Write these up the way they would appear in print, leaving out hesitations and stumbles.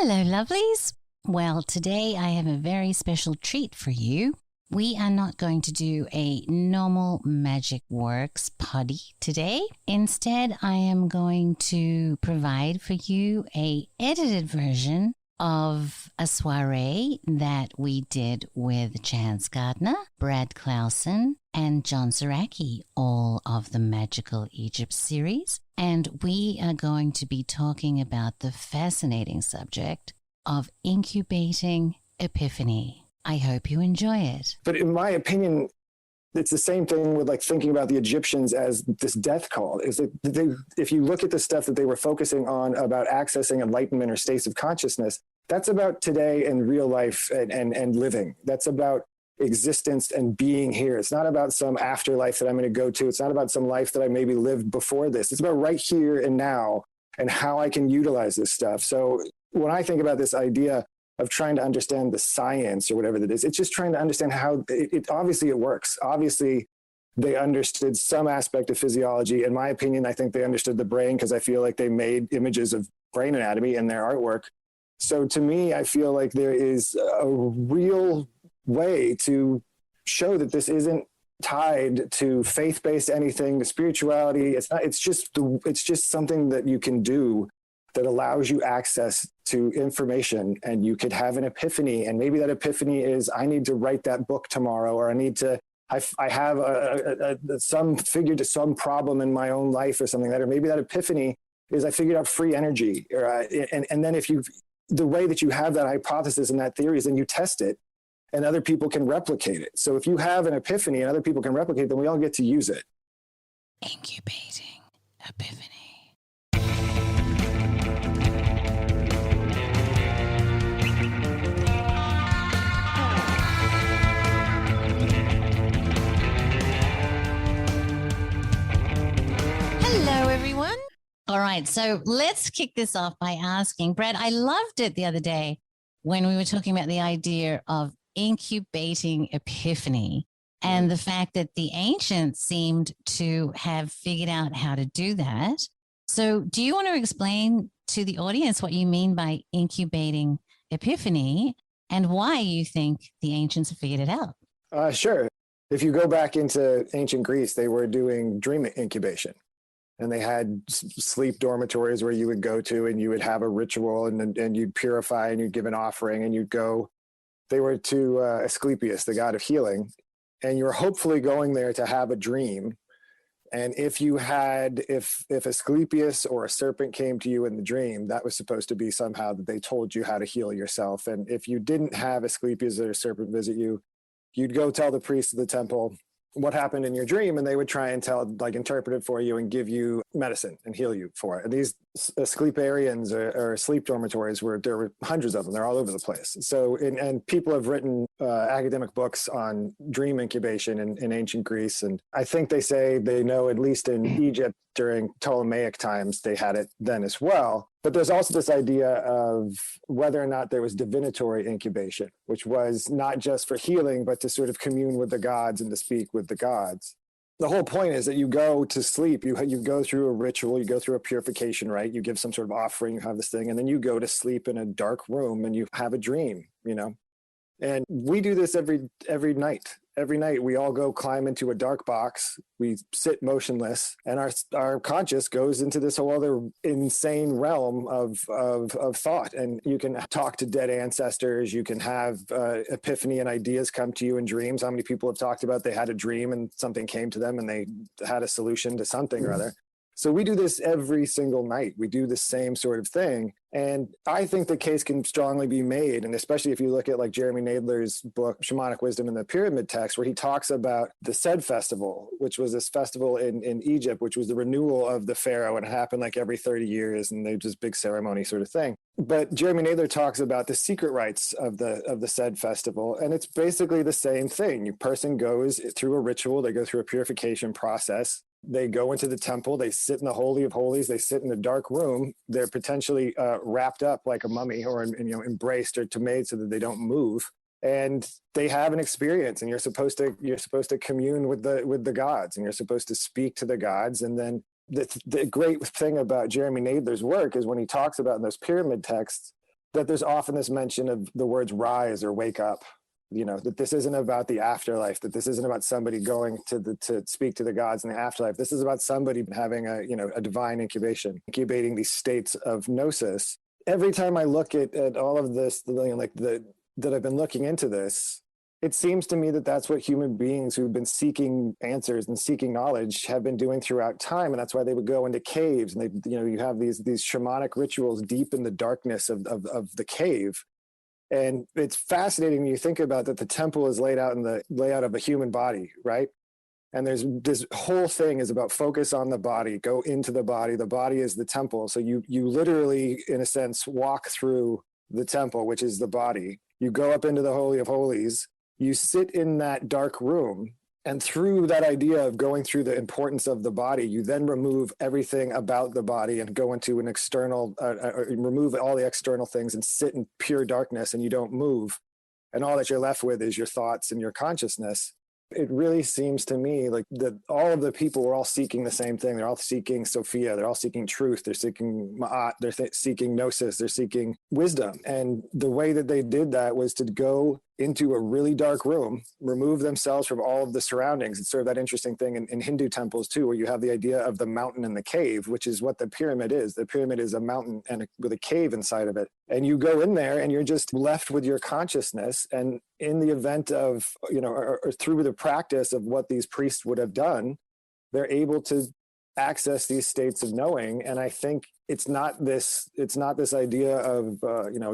Hello, lovelies. Well, today I have a very special treat for you. We are not going to do a normal Magic Works poddy today. Instead, I am going to provide for you a edited version of a soiree that we did with Chance Gardner, Brad Klausen, and John Sieracki, all of the Magical Egypt series. And we are going to be talking about the fascinating subject of incubating epiphany. I hope you enjoy it. But in my opinion, it's the same thing with like thinking about the Egyptians as this death call. Is that if you look at the stuff that they were focusing on about accessing enlightenment or states of consciousness, that's about today and real life and living. That's about existence and being here. It's not about some afterlife that I'm going to go to. It's not about some life that I maybe lived before this. It's about right here and now and how I can utilize this stuff. So when I think about this idea of trying to understand the science or whatever that is, it's just trying to understand how obviously it works. Obviously they understood some aspect of physiology. In my opinion, I think they understood the brain because I feel like they made images of brain anatomy in their artwork. So to me, I feel like there is a real way to show that this isn't tied to faith-based anything, to spirituality. It's not, it's just something that you can do that allows you access to information, and you could have an epiphany. And maybe that epiphany is, I need to write that book tomorrow, or I have some figured to some problem in my own life or something like that. Or maybe that epiphany is I figured out free energy. And then the way that you have that hypothesis and that theory is then you test it and other people can replicate it. So if you have an epiphany and other people can replicate, then we all get to use it. Incubating epiphany. Hello, everyone. All right, so let's kick this off by asking, Brad, I loved it the other day when we were talking about the idea of incubating epiphany and the fact that the ancients seemed to have figured out how to do that. So do you want to explain to the audience what you mean by incubating epiphany and why you think the ancients have figured it out? Sure. If you go back into ancient Greece, they were doing dream incubation. And they had sleep dormitories where you would go to and you would have a ritual and you'd purify and you'd give an offering and you'd go. They were to Asclepius, the god of healing. And you were hopefully going there to have a dream. And if Asclepius or a serpent came to you in the dream, that was supposed to be somehow that they told you how to heal yourself. And if you didn't have Asclepius or a serpent visit you, you'd go tell the priest of the temple what happened in your dream, and they would try and interpret it for you and give you medicine and heal you for it. And these Asclepiarians or sleep dormitories there were hundreds of them. They're all over the place. So, and people have written academic books on dream incubation in ancient Greece. And I think they say they know at least in Egypt during Ptolemaic times, they had it then as well. But there's also this idea of whether or not there was divinatory incubation, which was not just for healing, but to sort of commune with the gods and to speak with the gods. The whole point is that you go to sleep, you go through a ritual, you go through a purification rite, you give some sort of offering, you have this thing, and then you go to sleep in a dark room and you have a dream, And we do this every night. Every night we all go climb into a dark box, we sit motionless, and our conscious goes into this whole other insane realm of thought. And you can talk to dead ancestors, you can have epiphany and ideas come to you in dreams. How many people have talked about they had a dream and something came to them and they had a solution to something or other? So we do this every single night. We do the same sort of thing. And I think the case can strongly be made. And especially if you look at like Jeremy Nadler's book, Shamanic Wisdom in the Pyramid Text, where he talks about the Sed Festival, which was this festival in Egypt, which was the renewal of the pharaoh. And it happened like every 30 years. And they just big ceremony sort of thing. But Jeremy Nadler talks about the secret rites of the Sed Festival. And it's basically the same thing. A person goes through a ritual. They go through a purification process. They go into the temple, they sit in the Holy of Holies, they sit in a dark room, they're potentially wrapped up like a mummy or embraced or made so that they don't move. And they have an experience, and you're supposed to commune with the gods, and you're supposed to speak to the gods. And then the great thing about Jeremy Nadler's work is when he talks about in those pyramid texts, that there's often this mention of the words rise or wake up, that this isn't about the afterlife, that this isn't about somebody going to speak to the gods in the afterlife. This is about somebody having a divine incubation, incubating these states of gnosis. Every time I look at all of this, that I've been looking into this, it seems to me that that's what human beings who've been seeking answers and seeking knowledge have been doing throughout time. And that's why they would go into caves, and you have these shamanic rituals deep in the darkness of the cave. And it's fascinating when you think about that the temple is laid out in the layout of a human body, right? And there's this whole thing is about focus on the body, go into the body. The body is the temple. So you literally, in a sense, walk through the temple, which is the body. You go up into the Holy of Holies. You sit in that dark room, and through that idea of going through the importance of the body, you then remove everything about the body and go into an external, remove all the external things and sit in pure darkness, and you don't move. And all that you're left with is your thoughts and your consciousness. It really seems to me like that all of the people were all seeking the same thing. They're all seeking Sophia. They're all seeking truth. They're seeking Ma'at. They're seeking Gnosis. They're seeking wisdom. And the way that they did that was to go into a really dark room, remove themselves from all of the surroundings. It's sort of that interesting thing in Hindu temples too, where you have the idea of the mountain and the cave, which is what the pyramid is. The pyramid is a mountain with a cave inside of it. And you go in there and you're just left with your consciousness. And in the event of, or through the practice of what these priests would have done, they're able to access these states of knowing. And I think it's not this idea of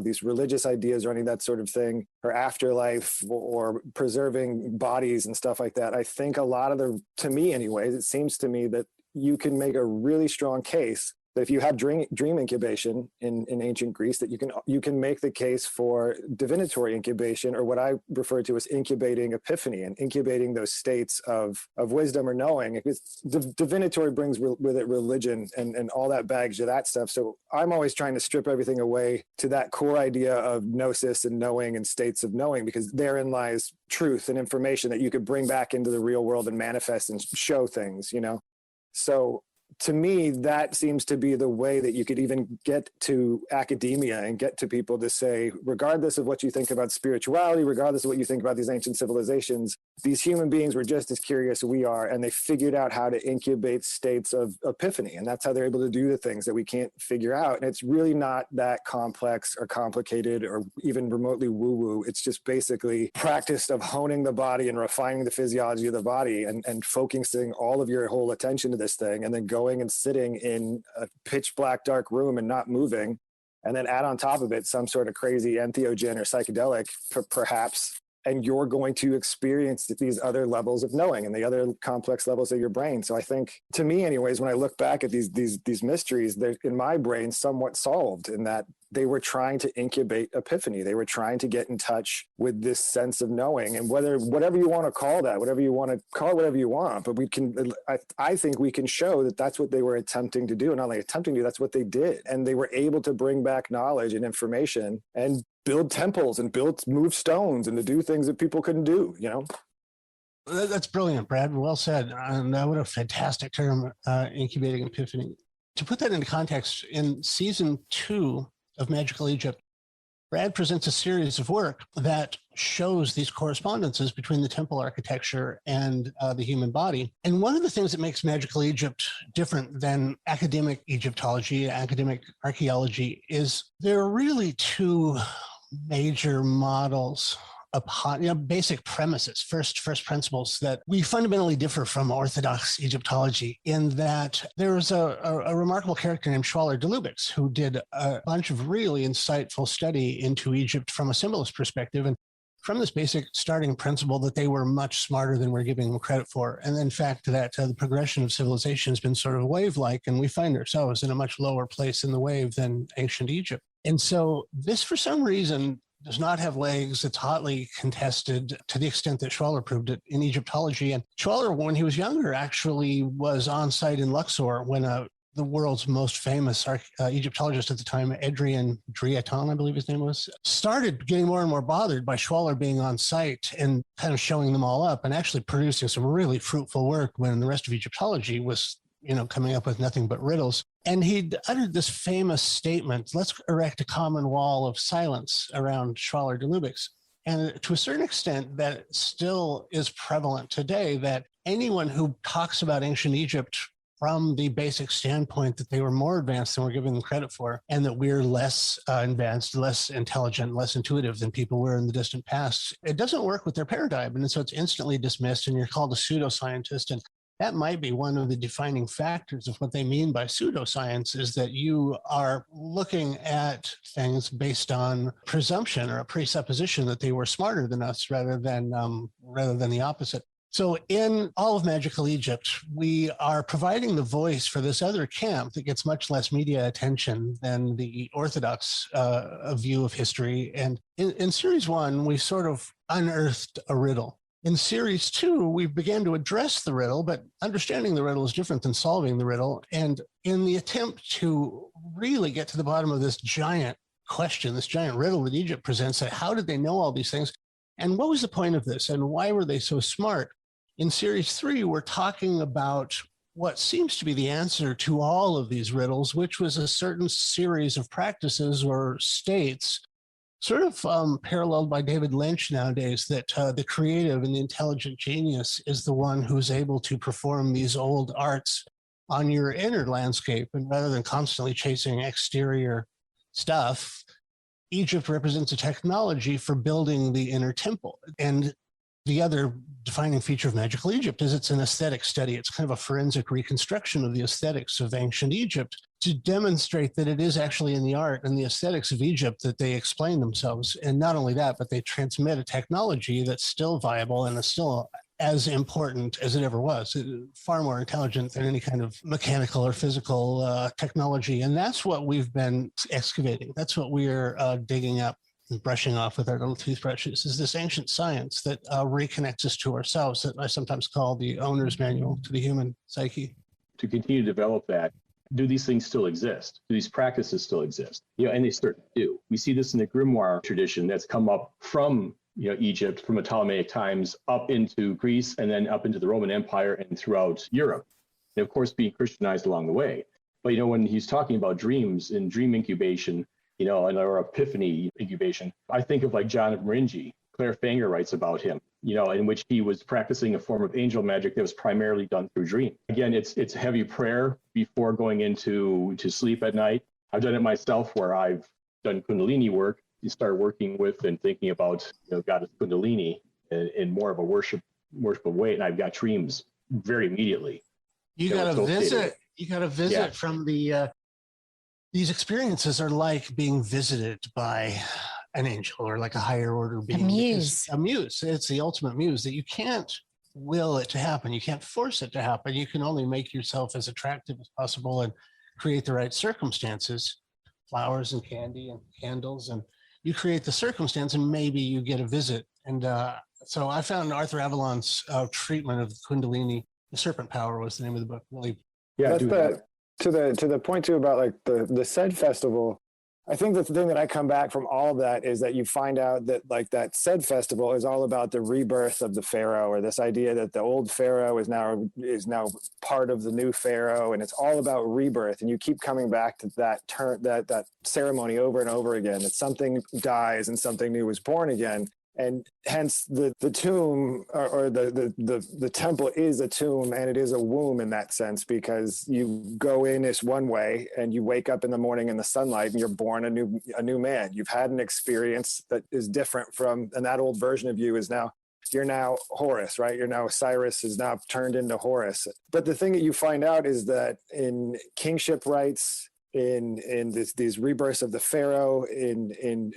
these religious ideas or any of that sort of thing, or afterlife or preserving bodies and stuff like that. I think a lot of to me anyways, it seems to me that you can make a really strong case that if you have dream incubation in ancient Greece, that you can make the case for divinatory incubation, or what I refer to as incubating epiphany, and incubating those states of wisdom or knowing. Divinatory brings with it religion and all that baggage of that stuff. So I'm always trying to strip everything away to that core idea of gnosis and knowing and states of knowing, because therein lies truth and information that you could bring back into the real world and manifest and show things, So to me, that seems to be the way that you could even get to academia and get to people to say, regardless of what you think about spirituality, regardless of what you think about these ancient civilizations, these human beings were just as curious as we are, and they figured out how to incubate states of epiphany. And that's how they're able to do the things that we can't figure out. And it's really not that complex or complicated or even remotely woo-woo. It's just basically practice of honing the body and refining the physiology of the body and focusing all of your whole attention to this thing, and then going and sitting in a pitch black dark room and not moving, and then add on top of it some sort of crazy entheogen or psychedelic perhaps, and you're going to experience these other levels of knowing and the other complex levels of your brain. So I think, to me anyways, when I look back at these mysteries, they're in my brain somewhat solved, in that they were trying to incubate epiphany. They were trying to get in touch with this sense of knowing, and whatever you want to call that, whatever you want, but I think we can show that that's what they were attempting to do. And not only attempting to do, that's what they did. And they were able to bring back knowledge and information and build temples and move stones and to do things that people couldn't do, That's brilliant, Brad. Well said. And what a fantastic term, incubating epiphany. To put that into context, in season 2 of Magical Egypt, Brad presents a series of work that shows these correspondences between the temple architecture and the human body. And one of the things that makes Magical Egypt different than academic Egyptology, academic archaeology, is there are really 2 major models upon basic premises, first principles, that we fundamentally differ from Orthodox Egyptology, in that there is a remarkable character named Schwaller de Lubicz, who did a bunch of really insightful study into Egypt from a symbolist perspective, and from this basic starting principle that they were much smarter than we're giving them credit for. And in fact, that the progression of civilization has been sort of wave-like, and we find ourselves in a much lower place in the wave than ancient Egypt. And so this, for some reason, does not have legs. It's hotly contested to the extent that Schwaller proved it in Egyptology. And Schwaller, when he was younger, actually was on site in Luxor when the world's most famous Egyptologist at the time, Adrian Drieton, I believe his name was, started getting more and more bothered by Schwaller being on site and kind of showing them all up, and actually producing some really fruitful work when the rest of Egyptology was coming up with nothing but riddles. And he uttered this famous statement, let's erect a common wall of silence around Schwaller de Lübeck's. And to a certain extent, that still is prevalent today, that anyone who talks about ancient Egypt from the basic standpoint that they were more advanced than we're giving them credit for, and that we're less advanced, less intelligent, less intuitive than people were in the distant past, it doesn't work with their paradigm. And so it's instantly dismissed, and you're called a pseudoscientist. And that might be one of the defining factors of what they mean by pseudoscience, is that you are looking at things based on presumption or a presupposition that they were smarter than us rather than the opposite. So in all of Magical Egypt, we are providing the voice for this other camp that gets much less media attention than the orthodox view of history. And in series 1, we sort of unearthed a riddle. In series 2, we began to address the riddle, but understanding the riddle is different than solving the riddle. And in the attempt to really get to the bottom of this giant question, this giant riddle that Egypt presents, that how did they know all these things? And what was the point of this? And why were they so smart? In series 3, we're talking about what seems to be the answer to all of these riddles, which was a certain series of practices or states, sort of paralleled by David Lynch nowadays, that the creative and the intelligent genius is the one who's able to perform these old arts on your inner landscape. And rather than constantly chasing exterior stuff, Egypt represents a technology for building the inner temple. And the other defining feature of Magical Egypt is it's an aesthetic study. It's kind of a forensic reconstruction of the aesthetics of ancient Egypt to demonstrate that it is actually in the art and the aesthetics of Egypt that they explain themselves. And not only that, but they transmit a technology that's still viable and is still as important as it ever was, far more intelligent than any kind of mechanical or physical technology. And that's what we've been excavating. That's what we're digging up and brushing off with our little toothbrushes, is this ancient science that reconnects us to ourselves, that I sometimes call the owner's manual to the human psyche. To continue to develop that, do these things still exist? Do these practices still exist? And they certainly do. We see this in the grimoire tradition that's come up from Egypt, from the Ptolemaic times, up into Greece, and then up into the Roman Empire and throughout Europe. And of course, being Christianized along the way. But when he's talking about dreams and dream incubation, or epiphany incubation, I think of like John of Maringi. Claire Fanger writes about him, in which he was practicing a form of angel magic that was primarily done through dream. Again, it's heavy prayer before going into sleep at night. I've done it myself, where I've done Kundalini work. You start working with and thinking about Goddess Kundalini in more of a worshipful way, and I've got dreams very immediately. You got to visit from the. These experiences are like being visited by an angel or like a higher order being. A muse. It's the ultimate muse that you can't will it to happen. You can't force it to happen. You can only make yourself as attractive as possible and create the right circumstances, flowers and candy and candles, and you create the circumstance and maybe you get a visit. And so I found Arthur Avalon's treatment of Kundalini, The Serpent Power was the name of the book. Really. Yeah, to the point too about like the said festival, I think the thing that I come back from all of that is that you find out that like that said festival is all about the rebirth of the pharaoh, or this idea that the old pharaoh is now part of the new pharaoh, and it's all about rebirth. And you keep coming back to that that ceremony over and over again, that something dies and something new is born again. And hence the tomb or the temple is a tomb, and it is a womb in that sense, because you go in this one way and you wake up in the morning in the sunlight and you're born a new man. You've had an experience that is different from, and that old version of you is now, you're now Horus, right? You're now Osiris is now turned into Horus. But the thing that you find out is that in kingship rites, in these rebirths of the pharaoh, in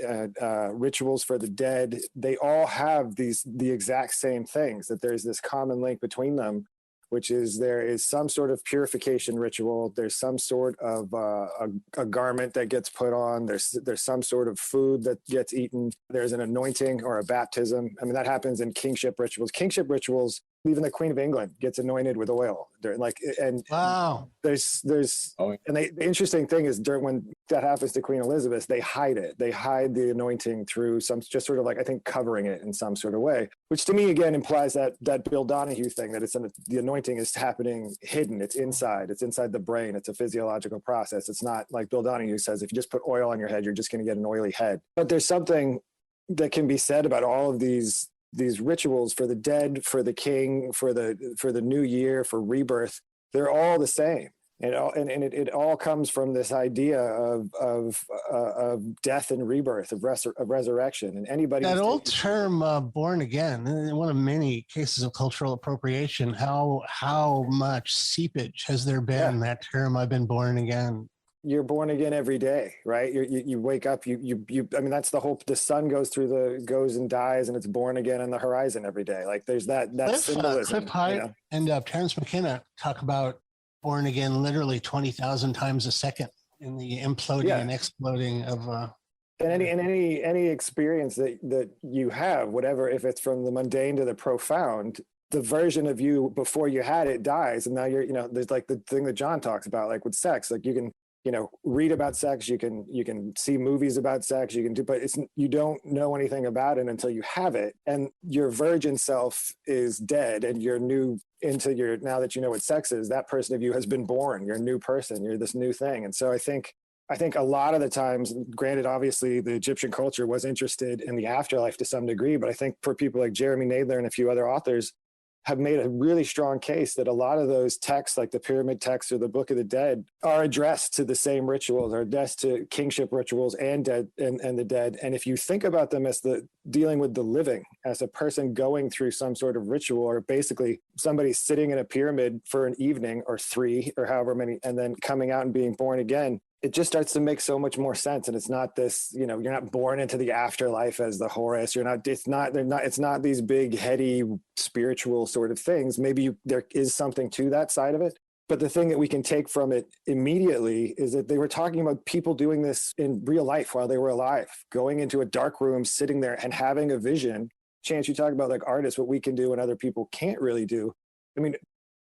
rituals for the dead, they all have the exact same things, that there's this common link between them, which is there is some sort of purification ritual, there's some sort of a garment that gets put on, there's some sort of food that gets eaten, there's an anointing or a baptism. I mean, that happens in kingship rituals. Kingship rituals Even the Queen of England gets anointed with oil. Wow. There's Oh, and the interesting thing is when that happens to Queen Elizabeth, they hide it. They hide the anointing through some just sort of like, I think, covering it in some sort of way, which to me again implies that Bill Donahue thing, that the anointing is happening hidden. It's inside the brain. It's a physiological process. It's not like Bill Donahue says, if you just put oil on your head, you're just going to get an oily head. But there's something that can be said about all of these rituals for the dead, for the king, for the new year, for rebirth. They're all the same. And it all comes from this idea of death and rebirth, of resurrection. And anybody that old term born again, one of many cases of cultural appropriation. How much seepage has there been? That term, I've been born again. You're born again every day, right? You wake up, I mean, that's the sun goes and dies, and it's born again on the horizon every day. Like there's that symbolism. Cliff Hyde and Terence McKenna talk about born again literally 20,000 times a second in the imploding and exploding of and any experience that you have, whatever, if it's from the mundane to the profound, the version of you before you had it dies, and now there's like the thing that John talks about, like with sex, like you can read about sex, you can see movies about sex, but you don't know anything about it until you have it, and your virgin self is dead, and you're new now that you know what sex is, that person of you has been born. You're a new person. You're this new thing. And so I think a lot of the times, granted, obviously the Egyptian culture was interested in the afterlife to some degree, but I think for people like Jeremy Nadler and a few other authors have made a really strong case that a lot of those texts, like the Pyramid texts or the Book of the Dead, are addressed to the same rituals, are addressed to kingship rituals and dead and the dead. And if you think about them as dealing with the living, as a person going through some sort of ritual, or basically somebody sitting in a pyramid for an evening or 3 or however many, and then coming out and being born again, it just starts to make so much more sense. And it's not this, you're not born into the afterlife as the Horus. It's not these big, heady, spiritual sort of things. Maybe there is something to that side of it. But the thing that we can take from it immediately is that they were talking about people doing this in real life while they were alive, going into a dark room, sitting there and having a vision. Chance, you talk about like artists, what we can do and other people can't really do. I mean,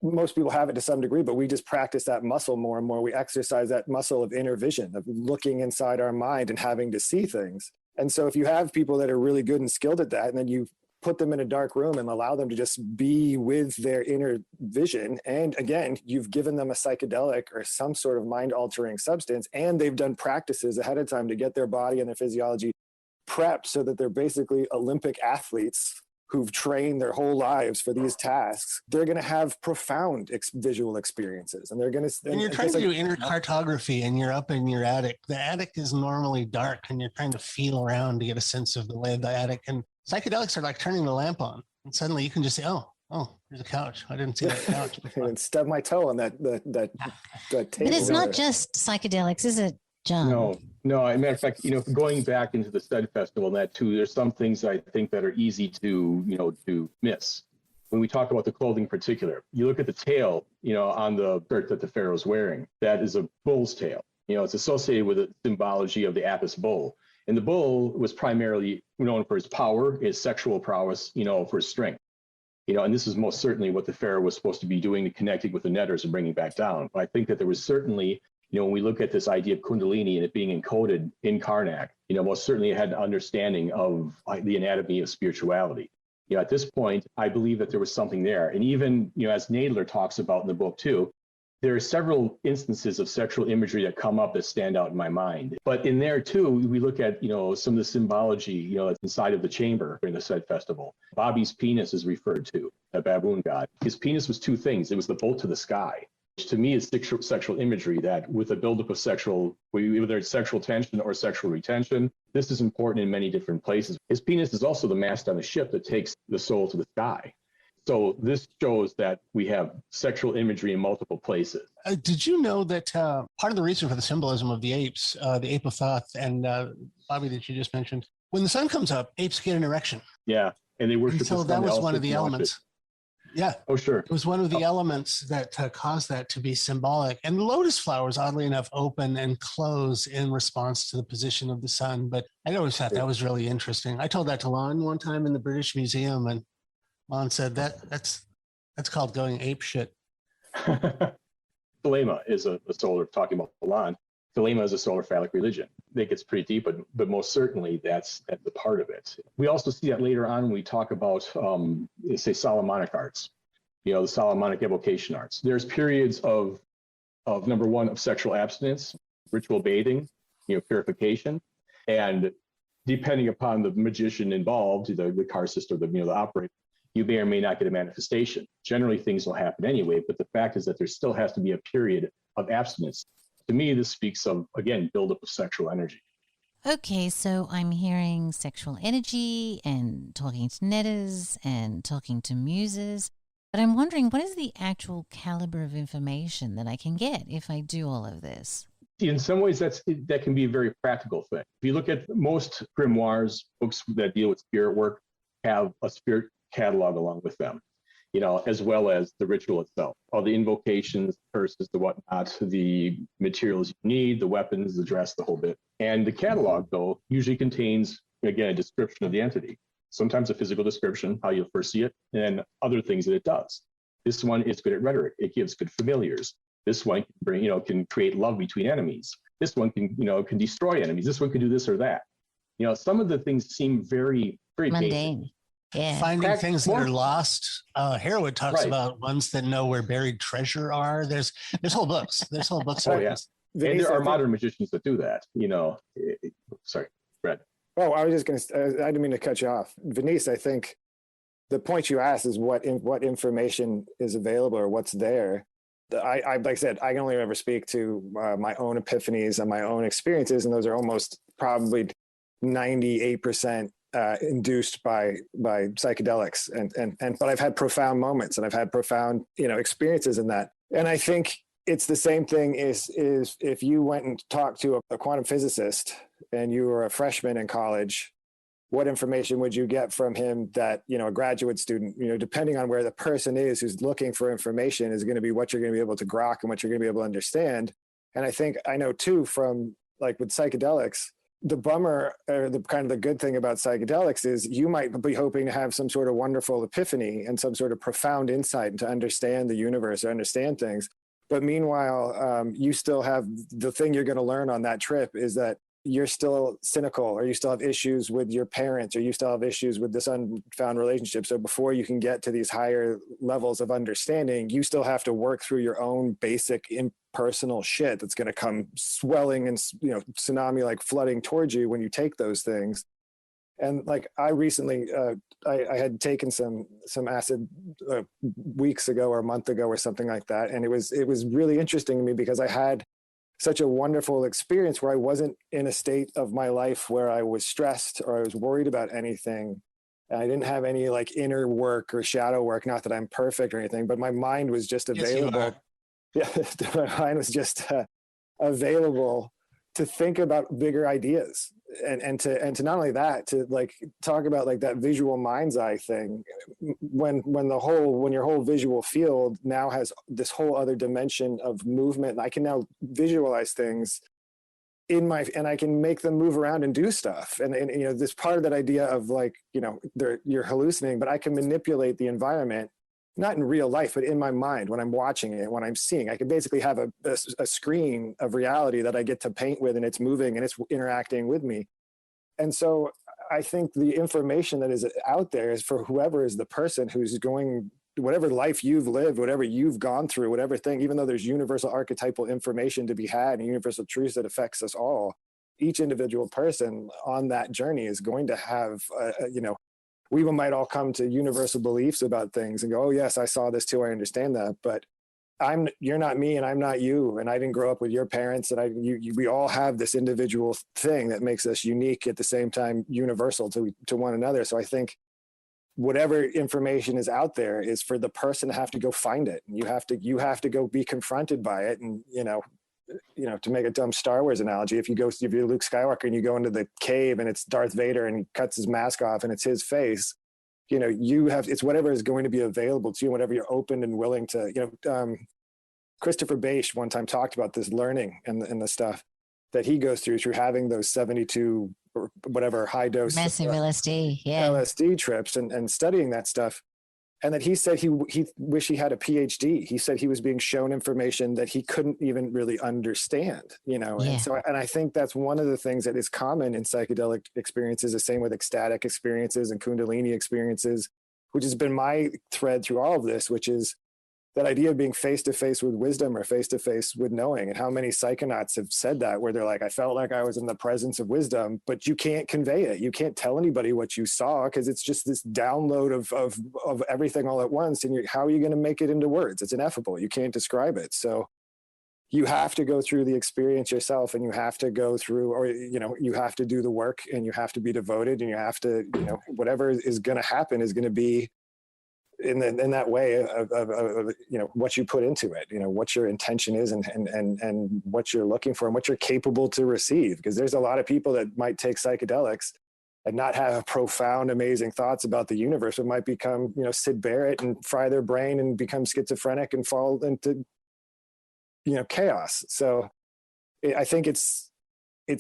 most people have it to some degree, but we just practice that muscle more and more. We exercise that muscle of inner vision, of looking inside our mind and having to see things. And so if you have people that are really good and skilled at that, and then you put them in a dark room and allow them to just be with their inner vision, and again, you've given them a psychedelic or some sort of mind-altering substance, and they've done practices ahead of time to get their body and their physiology prepped so that they're basically Olympic athletes who've trained their whole lives for these tasks, they're going to have profound visual experiences. And they're going to... And you're trying to do inner cartography, and you're up in your attic. The attic is normally dark, and you're trying to feel around to get a sense of the lay of the attic. And psychedelics are like turning the lamp on. And suddenly you can just say, oh, there's a couch. I didn't see that couch. And stub my toe on that table. But it's not just psychedelics, is it, John? No. As a matter of fact, going back into the Stud Festival and that too, there's some things I think that are easy to miss. When we talk about the clothing in particular, you look at the tail, on the shirt that the Pharaoh's wearing, that is a bull's tail. It's associated with the symbology of the Apis bull. And the bull was primarily known for his power, his sexual prowess, for his strength. And this is most certainly what the Pharaoh was supposed to be doing, to connecting with the netters and bringing back down. But I think that there was certainly, when we look at this idea of Kundalini and it being encoded in Karnak, most certainly it had an understanding of the anatomy of spirituality. At this point, I believe that there was something there. And even, as Nadler talks about in the book too, there are several instances of sexual imagery that come up that stand out in my mind. But in there too, we look at, some of the symbology, that's inside of the chamber during the Sed Festival. Bobby's penis is referred to, a baboon god. His penis was 2 things. It was the bolt to the sky, which to me is sexual imagery that with a buildup of whether it's sexual tension or sexual retention, this is important in many different places. His penis is also the mast on the ship that takes the soul to the sky. So this shows that we have sexual imagery in multiple places. Did you know that part of the reason for the symbolism of the apes, the ape of Thoth and Bobby that you just mentioned, when the sun comes up, apes get an erection. Yeah, and they worship the sun. So that was one of the elements. Yeah. Oh, sure. It was one of the elements that caused that to be symbolic. And lotus flowers, oddly enough, open and close in response to the position of the sun. But I always thought that was really interesting. I told that to Lon one time in the British Museum, and Lon said that's That's called going ape shit. Thelema is a solar, talking about Milan. Thelema is a solar phallic religion. That gets pretty deep, but most certainly that's the part of it. We also see that later on when we talk about, say, Solomonic arts, the Solomonic evocation arts. There's periods of number one, of sexual abstinence, ritual bathing, purification, and depending upon the magician involved, the karcist or the operator, you may or may not get a manifestation. Generally, things will happen anyway, but the fact is that there still has to be a period of abstinence. To me, this speaks of, again, buildup of sexual energy. Okay, so I'm hearing sexual energy and talking to netters and talking to muses, but I'm wondering, what is the actual caliber of information that I can get if I do all of this? In some ways, that can be a very practical thing. If you look at most grimoires, books that deal with spirit work have a spirit catalog along with them, as well as the ritual itself, all the invocations, curses, the whatnot, the materials you need, the weapons, the dress, the whole bit. And the catalog, though, usually contains, again, a description of the entity. Sometimes a physical description, how you'll first see it, and then other things that it does. This one is good at rhetoric. It gives good familiars. This one can create love between enemies. This one can destroy enemies. This one can do this or that. Some of the things seem very, very mundane. basic. Yeah. Finding things that are lost. Harewood talks about ones that know where buried treasure are. There's whole books. There's whole books. Oh, yeah. And there are modern magicians that do that. Sorry, Brad. Oh, I was just going to, I didn't mean to cut you off. Venice, I think the point you asked is what information is available or what's there. I like I said, I can only ever speak to my own epiphanies and my own experiences, and those are almost probably 98% induced by psychedelics, and but I've had profound moments and I've had profound experiences in that. And I think it's the same thing is if you went and talked to a quantum physicist and you were a freshman in college, what information would you get from him that, a graduate student, depending on where the person is who's looking for information is going to be what you're going to be able to grok and what you're going to be able to understand. And I think I know too, from like with psychedelics, the bummer or the kind of the good thing about psychedelics is you might be hoping to have some sort of wonderful epiphany and some sort of profound insight and to understand the universe or understand things. But meanwhile, you still have the thing you're going to learn on that trip is that you're still cynical, or you still have issues with your parents, or you still have issues with this unfound relationship. So before you can get to these higher levels of understanding, you still have to work through your own basic impersonal shit that's going to come swelling and tsunami like flooding towards you when you take those things. And like I recently, I had taken some acid weeks ago or a month ago or something like that, and it was really interesting to me because I had such a wonderful experience where I wasn't in a state of my life where I was stressed or I was worried about anything. And I didn't have any like inner work or shadow work. Not that I'm perfect or anything, but my mind was just available. Yes, yeah, my mind was just available to think about bigger ideas and to not only that, to like talk about like that visual mind's eye thing when your whole visual field now has this whole other dimension of movement. And I can now visualize things and I can make them move around and do stuff. And this part of that idea of like, you're hallucinating, but I can manipulate the environment, not in real life, but in my mind when I'm watching it, when I'm seeing. I can basically have a screen of reality that I get to paint with, and it's moving and it's interacting with me. And so I think the information that is out there is for whoever is the person who's going, whatever life you've lived, whatever you've gone through, whatever thing, even though there's universal archetypal information to be had and universal truths that affects us all, each individual person on that journey is going to have, we might all come to universal beliefs about things and go, oh yes, I saw this too, I understand that, but you're not me and I'm not you, and I didn't grow up with your parents, and we all have this individual thing that makes us unique at the same time universal to one another. So I think whatever information is out there is for the person to have to go find it. And you have to go be confronted by it. And to make a dumb Star Wars analogy, if you're Luke Skywalker and you go into the cave and it's Darth Vader and he cuts his mask off and it's his face, it's whatever is going to be available to you, whatever you're open and willing to, Christopher Bache one time talked about this learning and the stuff that he goes through having those 72 or whatever high dose massive LSD, LSD trips and studying that stuff. and that he said he wished he had a PhD. He said he was being shown information that he couldn't even really understand, you know? Yeah. And so, and I think that's one of the things that is common in psychedelic experiences, the same with ecstatic experiences and Kundalini experiences, which has been my thread through all of this, which is that idea of being face-to-face with wisdom or face-to-face with knowing. And how many psychonauts have said that, where they're like, I felt like I was in the presence of wisdom, but you can't convey it. You can't tell anybody what you saw, because it's just this download of everything all at once. And how are you going to make it into words? It's ineffable. You can't describe it. So you have to go through the experience yourself, and you have to go through, or, you know, you have to do the work, and you have to be devoted, and you have to, you know, whatever is going to happen is going to be in that way of you know, what you put into it, you know, what your intention is, and what you're looking for, and what you're capable to receive. Because there's a lot of people that might take psychedelics and not have profound, amazing thoughts about the universe, but might become, you know, Sid Barrett and fry their brain and become schizophrenic and fall into, you know, chaos. So I think it's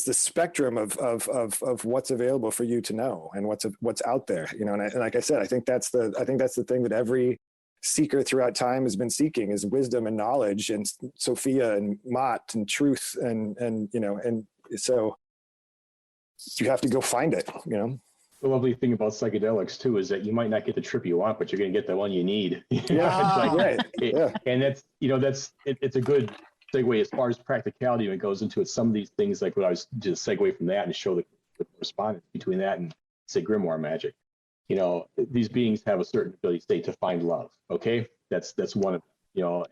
the spectrum of what's available for you to know, and what's out there, you know. And like I said, I think that's the thing that every seeker throughout time has been seeking, is wisdom and knowledge, and Sophia and Mott and truth, and you know, and so you have to go find it, you know. The lovely thing about psychedelics too is that you might not get the trip you want, but you're going to get the one you need. Yeah, right. Yeah. And that's, you know, it's a good segue as far as practicality when it goes into it. Some of these things, like what I was just segue from that and show the correspondence between that and, say, grimoire magic. You know, these beings have a certain ability state to find love. Okay, that's one of them. You know,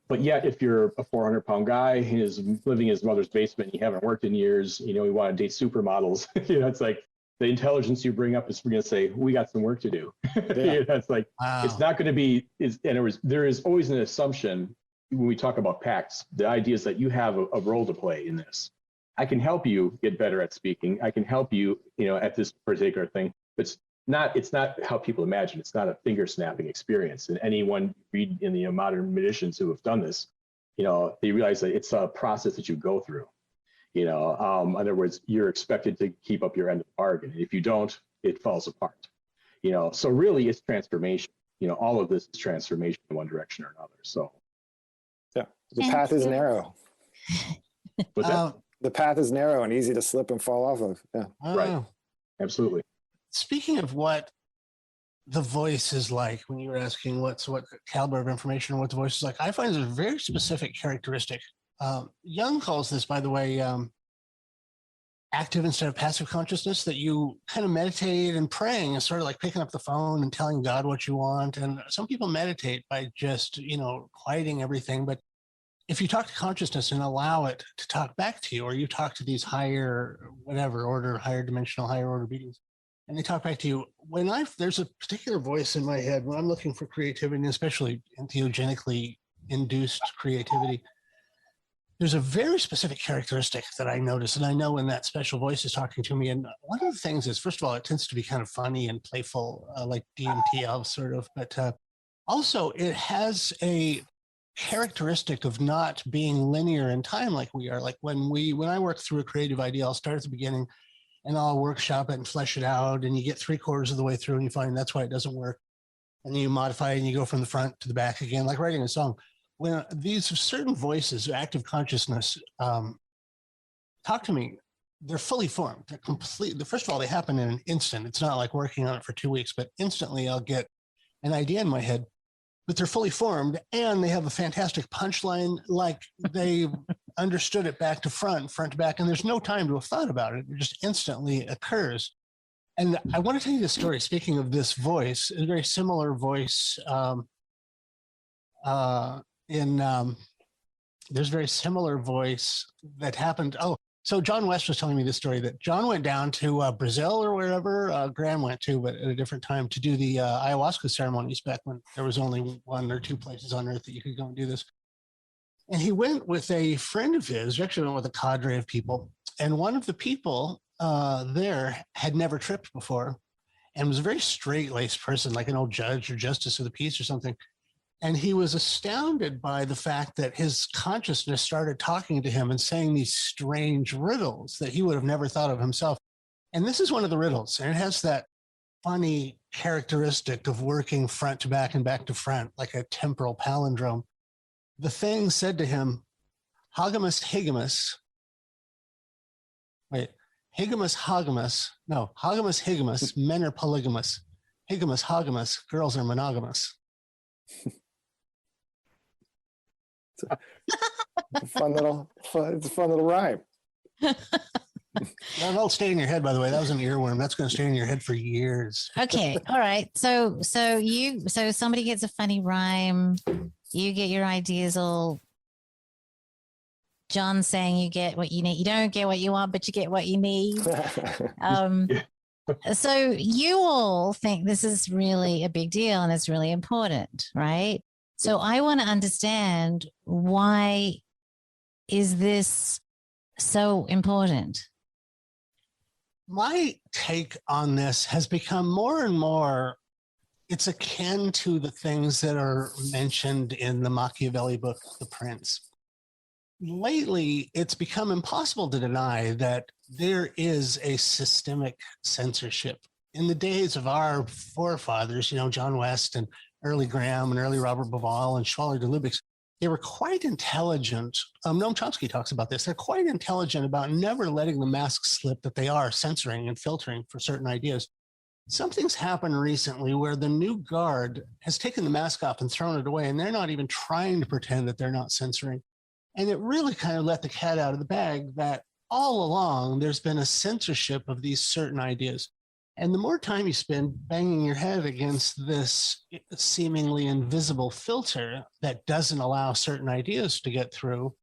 but yet if you're a 400-pound guy who is living in his mother's basement, and you haven't worked in years, you know, you want to date supermodels. You know, it's like the intelligence you bring up is going to say, we got some work to do. Yeah. You know, it's like, wow. It's not going to be. There is always an assumption. When we talk about pacts, the idea is that you have a role to play in this. I can help you get better at speaking. I can help you, you know, at this particular thing. But it's not how people imagine. It's not a finger snapping experience. And anyone read in the modern magicians who have done this, you know, they realize that it's a process that you go through. You know, in other words, you're expected to keep up your end of the bargain. And if you don't, it falls apart. You know, so really it's transformation. You know, all of this is transformation in one direction or another. So. Yeah, the path is narrow. What's that? The path is narrow and easy to slip and fall off of. Yeah, right. Absolutely. Speaking of what the voice is like, when you were asking what caliber of information, what the voice is like, I find there's a very specific characteristic. Jung calls this, by the way, active instead of passive consciousness, that you kind of meditate and praying is sort of like picking up the phone and telling God what you want. And some people meditate by just, you know, quieting everything. But if you talk to consciousness and allow it to talk back to you, or you talk to these higher, whatever order, higher dimensional, higher order beings, and they talk back to you, there's a particular voice in my head when I'm looking for creativity, especially entheogenically induced creativity. There's a very specific characteristic that I notice, and I know when that special voice is talking to me. And one of the things is, first of all, it tends to be kind of funny and playful, like DMT sort of, but also it has a characteristic of not being linear in time like we are. Like when I work through a creative idea, I'll start at the beginning and I'll workshop it and flesh it out, and you get 3/4 of the way through and you find that's why it doesn't work. And then you modify it and you go from the front to the back again, like writing a song. When these certain voices, active consciousness, talk to me, they're fully formed. They're complete. First of all, they happen in an instant. It's not like working on it for 2 weeks, but instantly I'll get an idea in my head. But they're fully formed, and they have a fantastic punchline, like they understood it back to front to back, and there's no time to have thought about it. It just instantly occurs. And I want to tell you this story. Speaking of this voice, a very similar voice there's a very similar voice that happened. Oh, so John West was telling me this story that John went down to Brazil or wherever Graham went to, but at a different time, to do the ayahuasca ceremonies back when there was only 1 or 2 places on earth that you could go and do this. And he went with a friend of his, actually went with a cadre of people. And one of the people there had never tripped before and was a very straight-laced person, like an old judge or justice of the peace or something. And he was astounded by the fact that his consciousness started talking to him and saying these strange riddles that he would have never thought of himself. And this is one of the riddles, and it has that funny characteristic of working front to back and back to front, like a temporal palindrome. The thing said to him, Hogamus higamus. Wait, higamus hogamus. No, Hogamus higamus. Men are polygamous. Higamus hogamus. Girls are monogamous. It's a fun little rhyme. That'll stay in your head, by the way. That was an earworm. That's going to stay in your head for years. Okay. All right. So somebody gets a funny rhyme. You get your ideas all. John's saying you get what you need. You don't get what you want, but you get what you need. So you all think this is really a big deal and it's really important, right? So I want to understand, why is this so important? My take on this has become more and more, it's akin to the things that are mentioned in the Machiavelli book, The Prince. Lately, it's become impossible to deny that there is a systemic censorship. In the days of our forefathers, John West and early Graham and early Robert Bauval and Schwaller de Lubeck, they were quite intelligent. Noam Chomsky talks about this. They're quite intelligent about never letting the mask slip that they are censoring and filtering for certain ideas. Something's happened recently where the new guard has taken the mask off and thrown it away, and they're not even trying to pretend that they're not censoring. And it really kind of let the cat out of the bag that all along there's been a censorship of these certain ideas. And the more time you spend banging your head against this seemingly invisible filter that doesn't allow certain ideas to get through,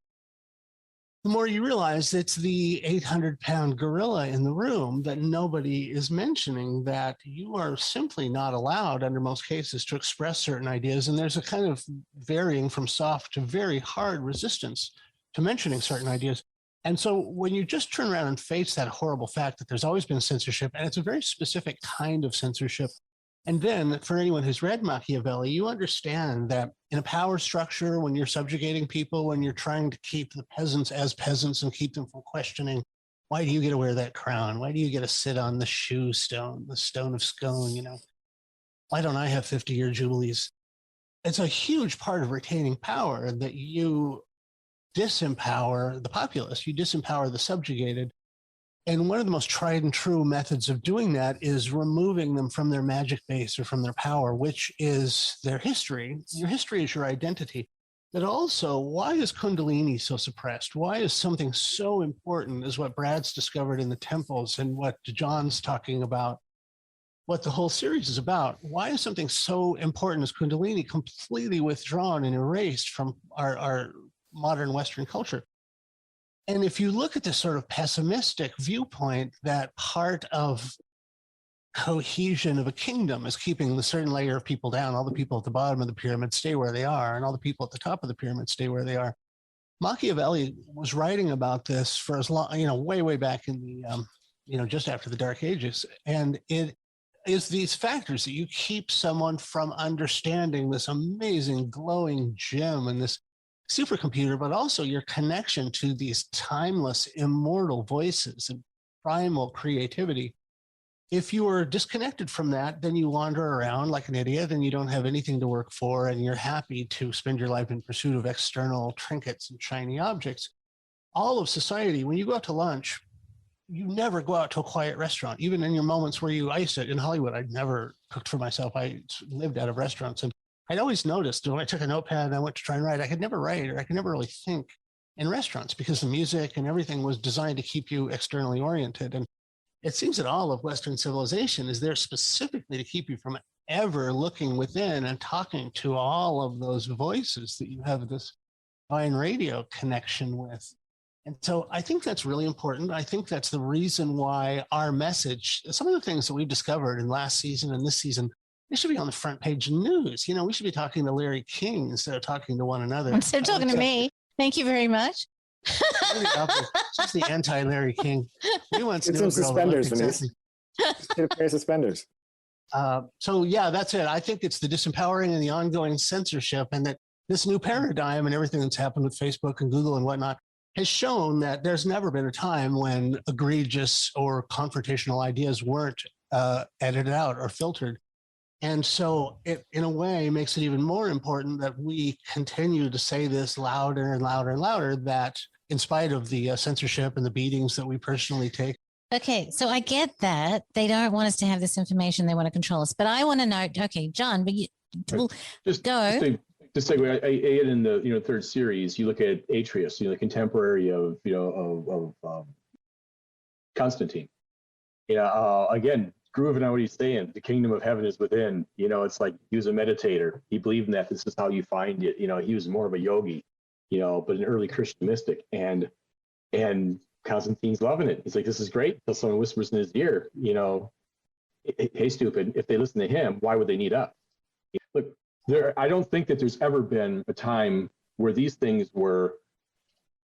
the more you realize it's the 800-pound gorilla in the room that nobody is mentioning, that you are simply not allowed under most cases to express certain ideas. And there's a kind of varying from soft to very hard resistance to mentioning certain ideas. And so when you just turn around and face that horrible fact that there's always been censorship, and it's a very specific kind of censorship, and then for anyone who's read Machiavelli, you understand that in a power structure, when you're subjugating people, when you're trying to keep the peasants as peasants and keep them from questioning, why do you get to wear that crown? Why do you get to sit on the shoe stone, the stone of scone, Why don't I have 50-year jubilees? It's a huge part of retaining power that you disempower the populace, you disempower the subjugated. And one of the most tried and true methods of doing that is removing them from their magic base or from their power, which is their history. Your history is your identity. But also, why is Kundalini so suppressed? Why is something so important as what Brad's discovered in the temples and what John's talking about, what the whole series is about? Why is something so important as Kundalini completely withdrawn and erased from our modern Western culture? And if you look at this sort of pessimistic viewpoint that part of cohesion of a kingdom is keeping the certain layer of people down, all the people at the bottom of the pyramid stay where they are, and all the people at the top of the pyramid stay where they are. Machiavelli was writing about this for as long, way back in the, just after the Dark Ages. And it is these factors that you keep someone from understanding this amazing glowing gem and this supercomputer, but also your connection to these timeless, immortal voices and primal creativity. If you are disconnected from that, then you wander around like an idiot and you don't have anything to work for, and you're happy to spend your life in pursuit of external trinkets and shiny objects. All of society, when you go out to lunch, you never go out to a quiet restaurant. Even in your moments where you ice it in Hollywood, I'd never cooked for myself. I lived out of restaurants, and I'd always noticed when I took a notepad and I went to try and write, I could never write, or I could never really think in restaurants because the music and everything was designed to keep you externally oriented. And it seems that all of Western civilization is there specifically to keep you from ever looking within and talking to all of those voices that you have this fine radio connection with. And so I think that's really important. I think that's the reason why our message, some of the things that we've discovered in last season and this season, they should be on the front page news. We should be talking to Larry King instead of talking to one another. Instead of talking to me. Thank you very much. She's the anti-Larry King. It's in suspenders, Denise. Get a pair of suspenders. So yeah, that's it. I think it's the disempowering and the ongoing censorship, and that this new paradigm and everything that's happened with Facebook and Google and whatnot has shown that there's never been a time when egregious or confrontational ideas weren't edited out or filtered. And so it, in a way, makes it even more important that we continue to say this louder and louder and louder, that in spite of the censorship and the beatings that we personally take. Okay, so I get that they don't want us to have this information. They want to control us. But I want to know, okay, John, but you well, just go. Just segue, I in the third series, you look at Atreus, the contemporary of Constantine. Again, grooving on what he's saying, the kingdom of heaven is within. It's like he was a meditator. He believed in that. This is how you find it. He was more of a yogi, but an early Christian mystic. And Constantine's loving it. He's like, this is great. Until someone whispers in his ear, hey, stupid, if they listen to him, why would they need us? Look, I don't think that there's ever been a time where these things were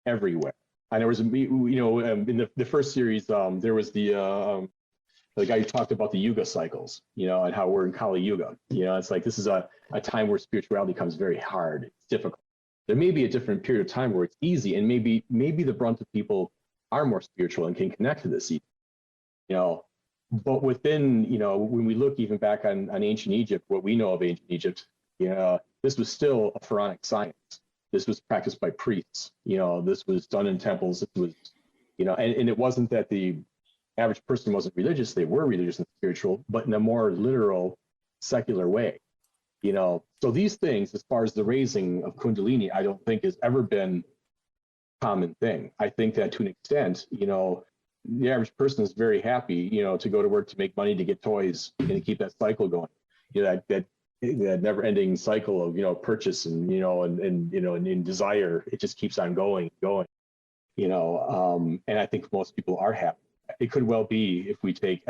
everywhere. And there was, in the first series, there was the guy who talked about the Yuga cycles, and how we're in Kali Yuga. It's like this is a time where spirituality becomes very hard. It's difficult. There may be a different period of time where it's easy, and maybe the brunt of people are more spiritual and can connect to this. But within, when we look even back on ancient Egypt, what we know of ancient Egypt, this was still a pharaonic science. This was practiced by priests. This was done in temples. It was, and it wasn't that the average person wasn't religious. They were religious and spiritual, but in a more literal, secular way. So these things, as far as the raising of Kundalini, I don't think has ever been a common thing. I think that to an extent, the average person is very happy, to go to work to make money, to get toys, and to keep that cycle going. That never-ending cycle of purchase and and desire. It just keeps on going. And I think most people are happy. It could well be, if we take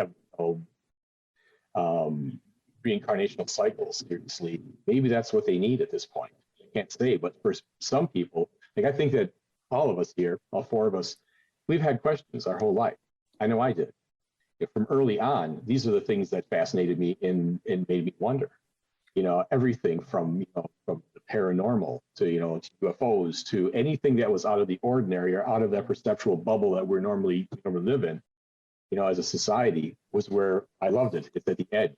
reincarnational cycles seriously, maybe that's what they need at this point. I can't say, but for some people, I think that all of us here, all four of us, we've had questions our whole life. I know I did. From early on, these are the things that fascinated me and made me wonder. Everything from from the paranormal to UFOs to anything that was out of the ordinary or out of that perceptual bubble that we're normally live in. As a society, was where I loved it. It's at the edge.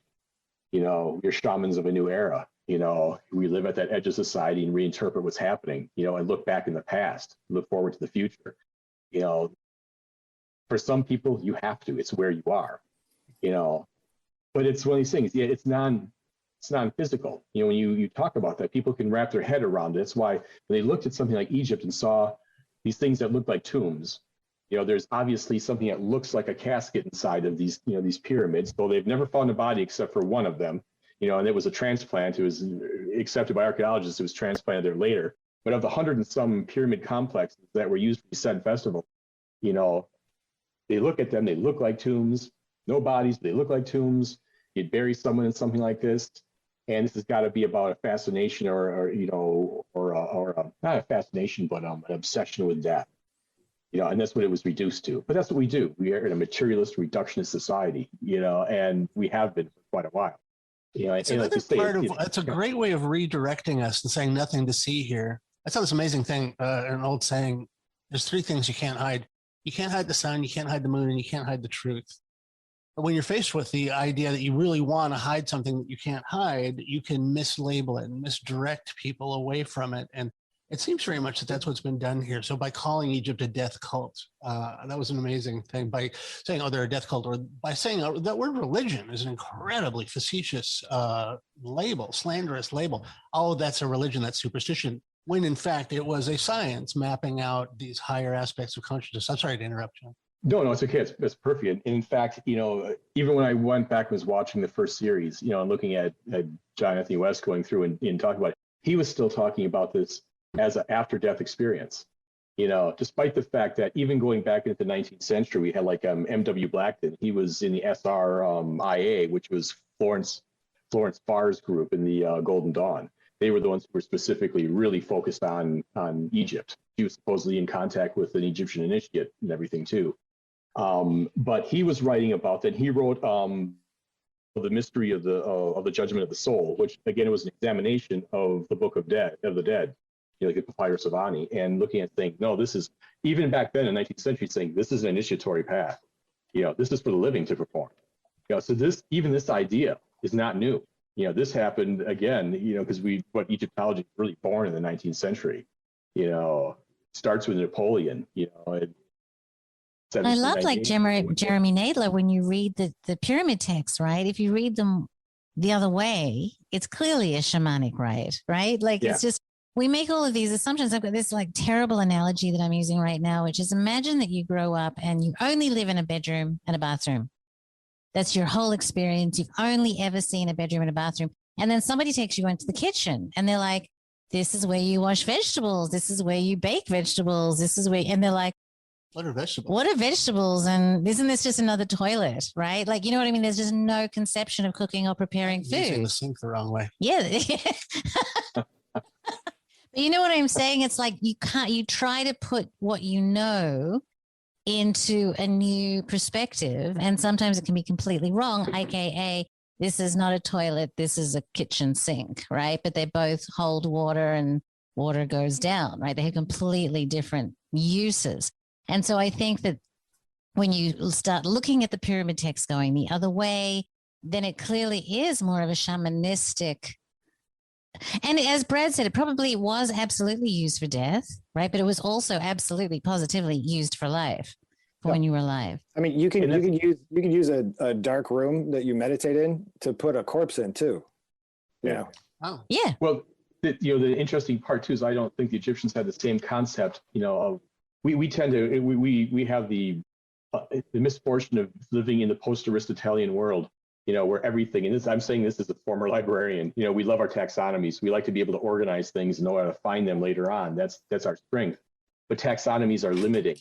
You're shamans of a new era. We live at that edge of society and reinterpret what's happening. And look back in the past, look forward to the future. For some people, you have to. It's where you are. But it's one of these things. Yeah, it's non-physical. When you talk about that, people can wrap their head around it. That's why when they looked at something like Egypt and saw these things that looked like tombs, there's obviously something that looks like a casket inside of these, these pyramids, though they've never found a body except for one of them, and it was a transplant. It was accepted by archaeologists. It was transplanted there later. But of the 100 and some pyramid complexes that were used for the Sen Festival, they look at them, they look like tombs, no bodies, but they look like tombs. You'd bury someone in something like this. And this has got to be about a fascination or not a fascination, but an obsession with death. And that's what it was reduced to. But that's what we do. We are in a materialist, reductionist society, and we have been for quite a while. It's a great way of redirecting us and saying nothing to see here. I saw this amazing thing, an old saying, there's three things you can't hide. You can't hide the sun, you can't hide the moon, and you can't hide the truth. But when you're faced with the idea that you really want to hide something that you can't hide, you can mislabel it and misdirect people away from it. And it seems very much that that's what's been done here. So by calling Egypt a death cult, that was an amazing thing. By saying, oh, they're a death cult, or by saying that word religion is an incredibly facetious label, slanderous label. Oh, that's a religion, that's superstition. When in fact, it was a science mapping out these higher aspects of consciousness. I'm sorry to interrupt you. No, it's okay. It's perfect. And in fact, even when I went back and was watching the first series, and looking at John Anthony West going through and talking about it, he was still talking about this as an after-death experience. Despite the fact that even going back into the 19th century, we had like M.W. Blackton. He was in the SRIA, which was Florence Farr's group in the Golden Dawn. They were the ones who were specifically really focused on Egypt. He was supposedly in contact with an Egyptian initiate and everything too. But he was writing about that. He wrote the mystery of the judgment of the soul, which again it was an examination of the Book of the Dead, like the Papyrus of Ani, and looking at saying, no, this is even back then in the 19th century, saying this is an initiatory path. This is for the living to perform. So this idea is not new. This happened again, because Egyptology was really born in the 19th century, starts with Napoleon, I love like Jeremy Nadler when you read the pyramid texts, right? If you read them the other way, it's clearly a shamanic rite, right? Like it's just, we make all of these assumptions. I've got this like terrible analogy that I'm using right now, which is imagine that you grow up and you only live in a bedroom and a bathroom. That's your whole experience. You've only ever seen a bedroom and a bathroom. And then somebody takes you into the kitchen and they're like, this is where you wash vegetables. This is where you bake vegetables. This is where, and they're like, what are vegetables? What are vegetables? And isn't this just another toilet, right? Like, you know what I mean? There's just no conception of cooking or preparing food. Using the sink the wrong way. Yeah. But you know what I'm saying? It's like you try to put what you know into a new perspective, and sometimes it can be completely wrong, aka this is not a toilet, this is a kitchen sink, right? But they both hold water and water goes down, right? They have completely different uses. And so I think that when you start looking at the pyramid text going the other way, then it clearly is more of a shamanistic. And as Brad said, it probably was absolutely used for death, right? But it was also absolutely positively used for life, for when you were alive. I mean, you can use a dark room that you meditate in to put a corpse in too. Oh, yeah. Well, the interesting part too is I don't think the Egyptians had the same concept, of we tend to we have the misfortune of living in the post-Aristotelian world, where everything, and I'm saying this as a former librarian, we love our taxonomies. We like to be able to organize things and know how to find them later on. That's our strength. But taxonomies are limiting,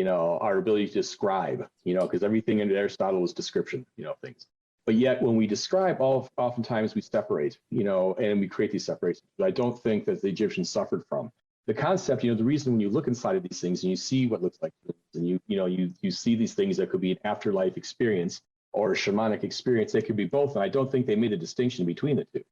our ability to describe, because everything in Aristotle is description, things. But yet when we describe, oftentimes we separate, and we create these separations. But I don't think that the Egyptians suffered from. The concept, the reason when you look inside of these things and you see what looks like, and you see these things that could be an afterlife experience or a shamanic experience, they could be both. And I don't think they made a distinction between the two.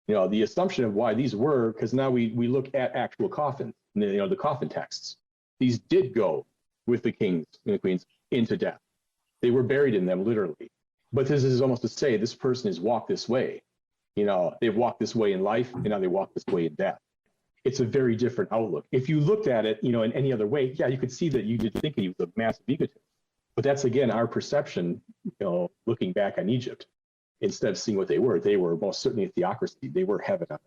The assumption of why these were, because now we look at actual coffins, the coffin texts. These did go with the kings and the queens into death. They were buried in them literally. But this is almost to say this person has walked this way. They've walked this way in life, and now they walk this way in death. It's a very different outlook. If you looked at it, in any other way, you could see that you did think he was a massive egotist. But that's, again, our perception, looking back on Egypt, instead of seeing what they were most certainly a theocracy. They were heaven on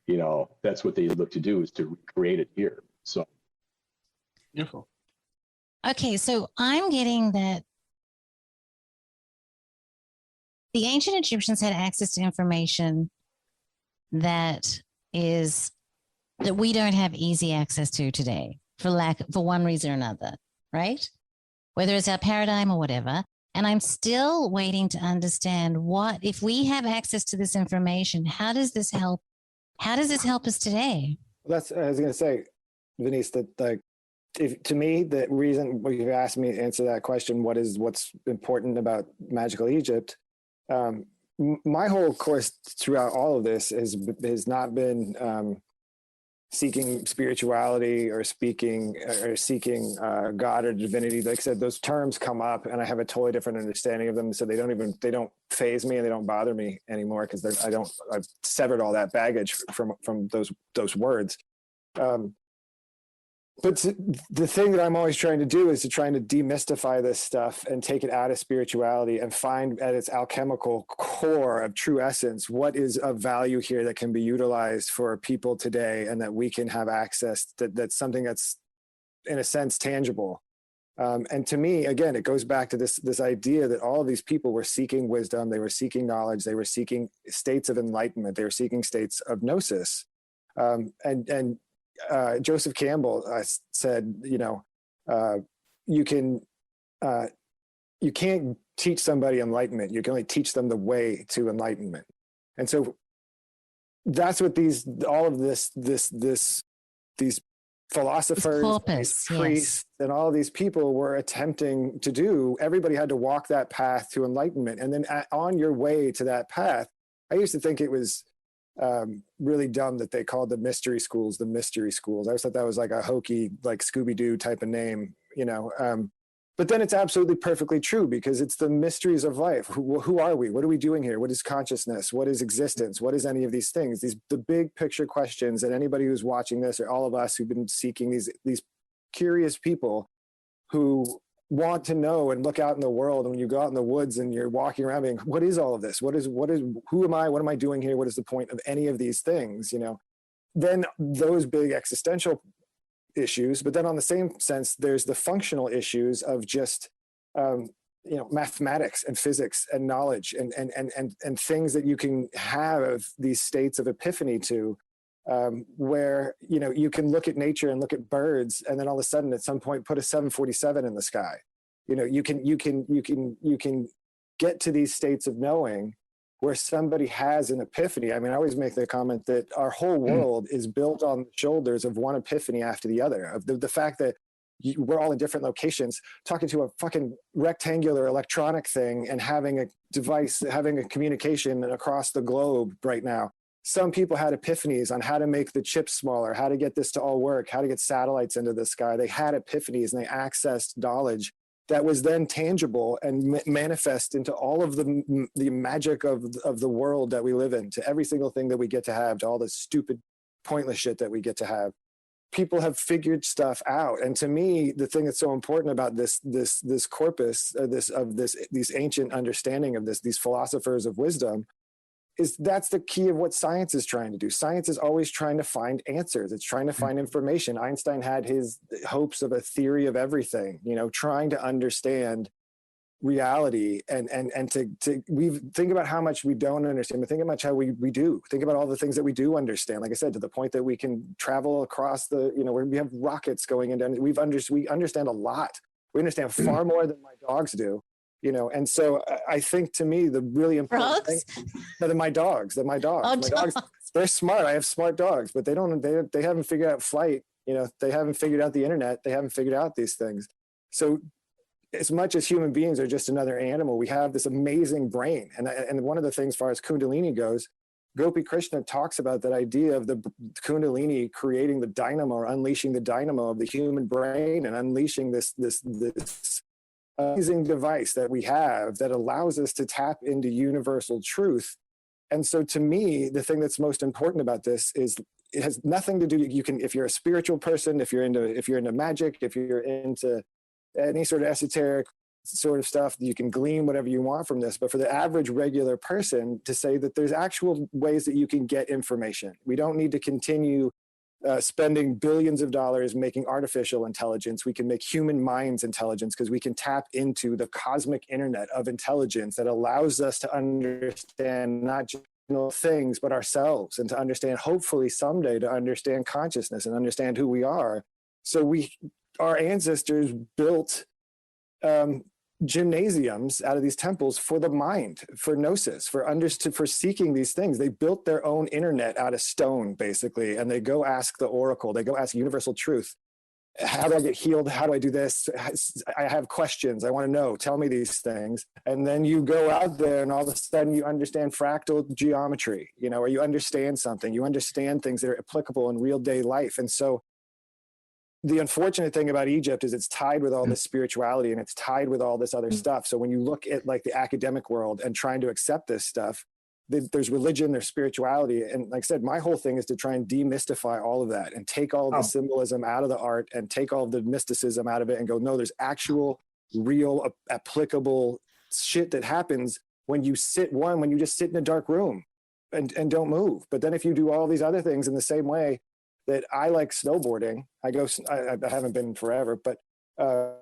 earth. That's what they look to do, is to recreate it here. So. Beautiful. Okay, so I'm getting that the ancient Egyptians had access to information that we don't have easy access to today for one reason or another, right? Whether it's our paradigm or whatever. And I'm still waiting to understand if we have access to this information, how does this help? How does this help us today? Well, I was going to say, Denise, that to me, the reason you asked me to answer that question, what's important about magical Egypt? My whole course throughout all of this has not been seeking spirituality or seeking God or divinity. Like I said, those terms come up, and I have a totally different understanding of them. So they don't faze me and they don't bother me anymore because I've severed all that baggage from those words. But the thing that I'm always trying to do is to try to demystify this stuff and take it out of spirituality and find at its alchemical core of true essence, what is of value here that can be utilized for people today and that we can have access that's something that's in a sense tangible. And to me, again, it goes back to this idea that all of these people were seeking wisdom, they were seeking knowledge, they were seeking states of enlightenment, they were seeking states of gnosis. Joseph Campbell said, you can't teach somebody enlightenment. You can only teach them the way to enlightenment. And so that's what these philosophers, these priests, and all of these people were attempting to do. Everybody had to walk that path to enlightenment. And then on your way to that path, I used to think it was really dumb that they called the mystery schools. I always thought that was like a hokey, like Scooby-Doo type of name, But then it's absolutely perfectly true, because it's the mysteries of life. Who are we? What are we doing here? What is consciousness? What is existence? What is any of these things? The big picture questions that anybody who's watching this, or all of us who've been seeking, these curious people who want to know and look out in the world. And when you go out in the woods and you're walking around being, what is all of this? Who am I? What am I doing here? What is the point of any of these things? Then those big existential issues, but then on the same sense, there's the functional issues of just mathematics and physics and knowledge and things that you can have these states of epiphany to, where you can look at nature and look at birds, and then all of a sudden at some point put a 747 in the sky. You can get to these states of knowing where somebody has an epiphany. I mean, I always make the comment that our whole world is built on the shoulders of one epiphany after the other, of the fact that we're all in different locations, talking to a fucking rectangular electronic thing and having a device, having a communication across the globe right now. Some people had epiphanies on how to make the chips smaller, how to get this to all work, how to get satellites into the sky. They had epiphanies and they accessed knowledge that was then tangible and manifest into all of the magic of the world that we live in, to every single thing that we get to have, to all the stupid, pointless shit that we get to have. People have figured stuff out. And to me, the thing that's so important about this corpus, these ancient understanding of this, these philosophers of wisdom, is that's the key of what science is trying to do. Science is always trying to find answers. It's trying to find information. Einstein had his hopes of a theory of everything, trying to understand reality and we think about how much we don't understand, but think about how we do. Think about all the things that we do understand. Like I said, to the point that we can travel across where we have rockets going into, we understand a lot. We understand far more than my dogs do. And so I think, to me, the really important thing, that my dogs, my dogs, they're smart. I have smart dogs, but they haven't figured out flight. They haven't figured out the internet. They haven't figured out these things. So as much as human beings are just another animal, we have this amazing brain. And one of the things, as far as Kundalini goes, Gopi Krishna talks about that idea of the Kundalini creating the dynamo, or unleashing the dynamo of the human brain, and unleashing this amazing device that we have that allows us to tap into universal truth. And so, to me, the thing that's most important about this is it has nothing to do. You can, if you're a spiritual person, if you're into magic, if you're into any sort of esoteric sort of stuff, you can glean whatever you want from this. But for the average regular person, to say that there's actual ways that you can get information. We don't need to continue spending billions of dollars making artificial intelligence. We can make human minds intelligence, because we can tap into the cosmic internet of intelligence that allows us to understand not just things, but ourselves, and to understand, hopefully someday, to understand consciousness and understand who we are. So our ancestors built gymnasiums out of these temples for the mind, for gnosis, for seeking these things. They built their own internet out of stone, basically, and they go ask the oracle. They go ask universal truth. How do I get healed? How do I do this? I have questions. I want to know. Tell me these things. And then you go out there, and all of a sudden you understand fractal geometry, or you understand something. You understand things that are applicable in real day life. And so the unfortunate thing about Egypt is it's tied with all this spirituality, and it's tied with all this other stuff. So when you look at like the academic world and trying to accept this stuff, there's religion, there's spirituality. And like I said, my whole thing is to try and demystify all of that and take all the symbolism out of the art and take all the mysticism out of it and go, no, there's actual, real, applicable shit that happens when you just sit in a dark room and don't move. But then if you do all these other things in the same way, that I like snowboarding. I haven't been forever, but I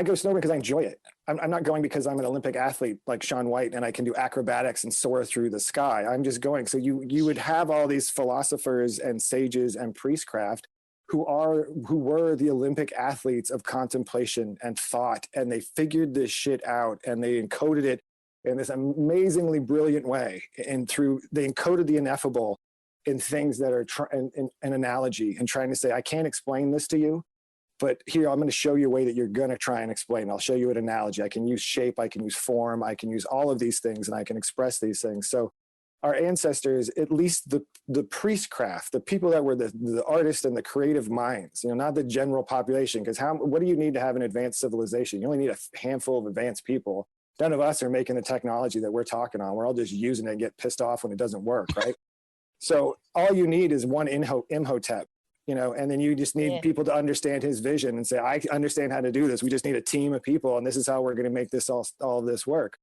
go snowboarding because I enjoy it. I'm not going because I'm an Olympic athlete like Shaun White and I can do acrobatics and soar through the sky. I'm just going. So you would have all these philosophers and sages and priestcraft who were the Olympic athletes of contemplation and thought, and they figured this shit out and they encoded it in this amazingly brilliant way. And they encoded the ineffable in things that are an analogy, and trying to say, I can't explain this to you, but here, I'm going to show you a way that you're going to try and explain. I'll show you an analogy. I can use shape, I can use form, I can use all of these things, and I can express these things. So our ancestors, at least the priestcraft, the people that were the artists and the creative minds, not the general population. Because what do you need to have an advanced civilization? You only need a handful of advanced people. None of us are making the technology that we're talking on. We're all just using it and get pissed off when it doesn't work, right? So all you need is one Imhotep, and then you just need people to understand his vision and say, I understand how to do this. We just need a team of people, and this is how we're going to make this all of this work.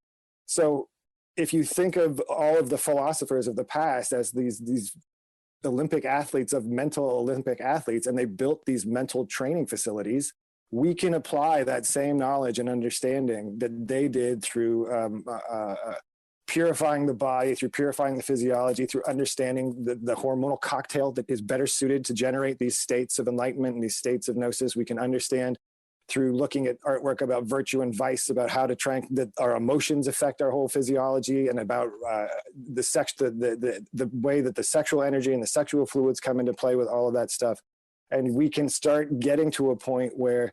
So if you think of all of the philosophers of the past as these Olympic athletes of mental Olympic athletes, and they built these mental training facilities, we can apply that same knowledge and understanding that they did through purifying the body, through purifying the physiology, through understanding the hormonal cocktail that is better suited to generate these states of enlightenment and these states of gnosis. We can understand through looking at artwork about virtue and vice, about how that our emotions affect our whole physiology, and about the way that the sexual energy and the sexual fluids come into play with all of that stuff. And we can start getting to a point where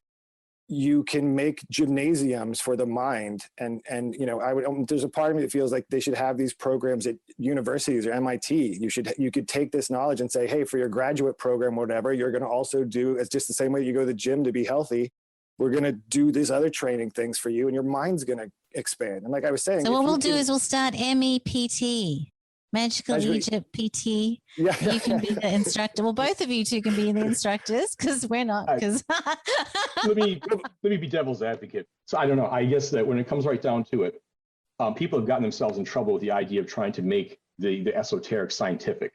you can make gymnasiums for the mind. And there's a part of me that feels like they should have these programs at universities or MIT. You could take this knowledge and say, hey, for your graduate program, whatever, you're going to also do, it's just the same way you go to the gym to be healthy. We're going to do these other training things for you, and your mind's going to expand. And like I was saying, so what we'll do is we'll start MEPT, Magical Egypt PT. Yeah. You can be the instructor. Well, both of you two can be the instructors, because we're not. Because let me be devil's advocate. So I don't know. I guess that when it comes right down to it, people have gotten themselves in trouble with the idea of trying to make the esoteric scientific.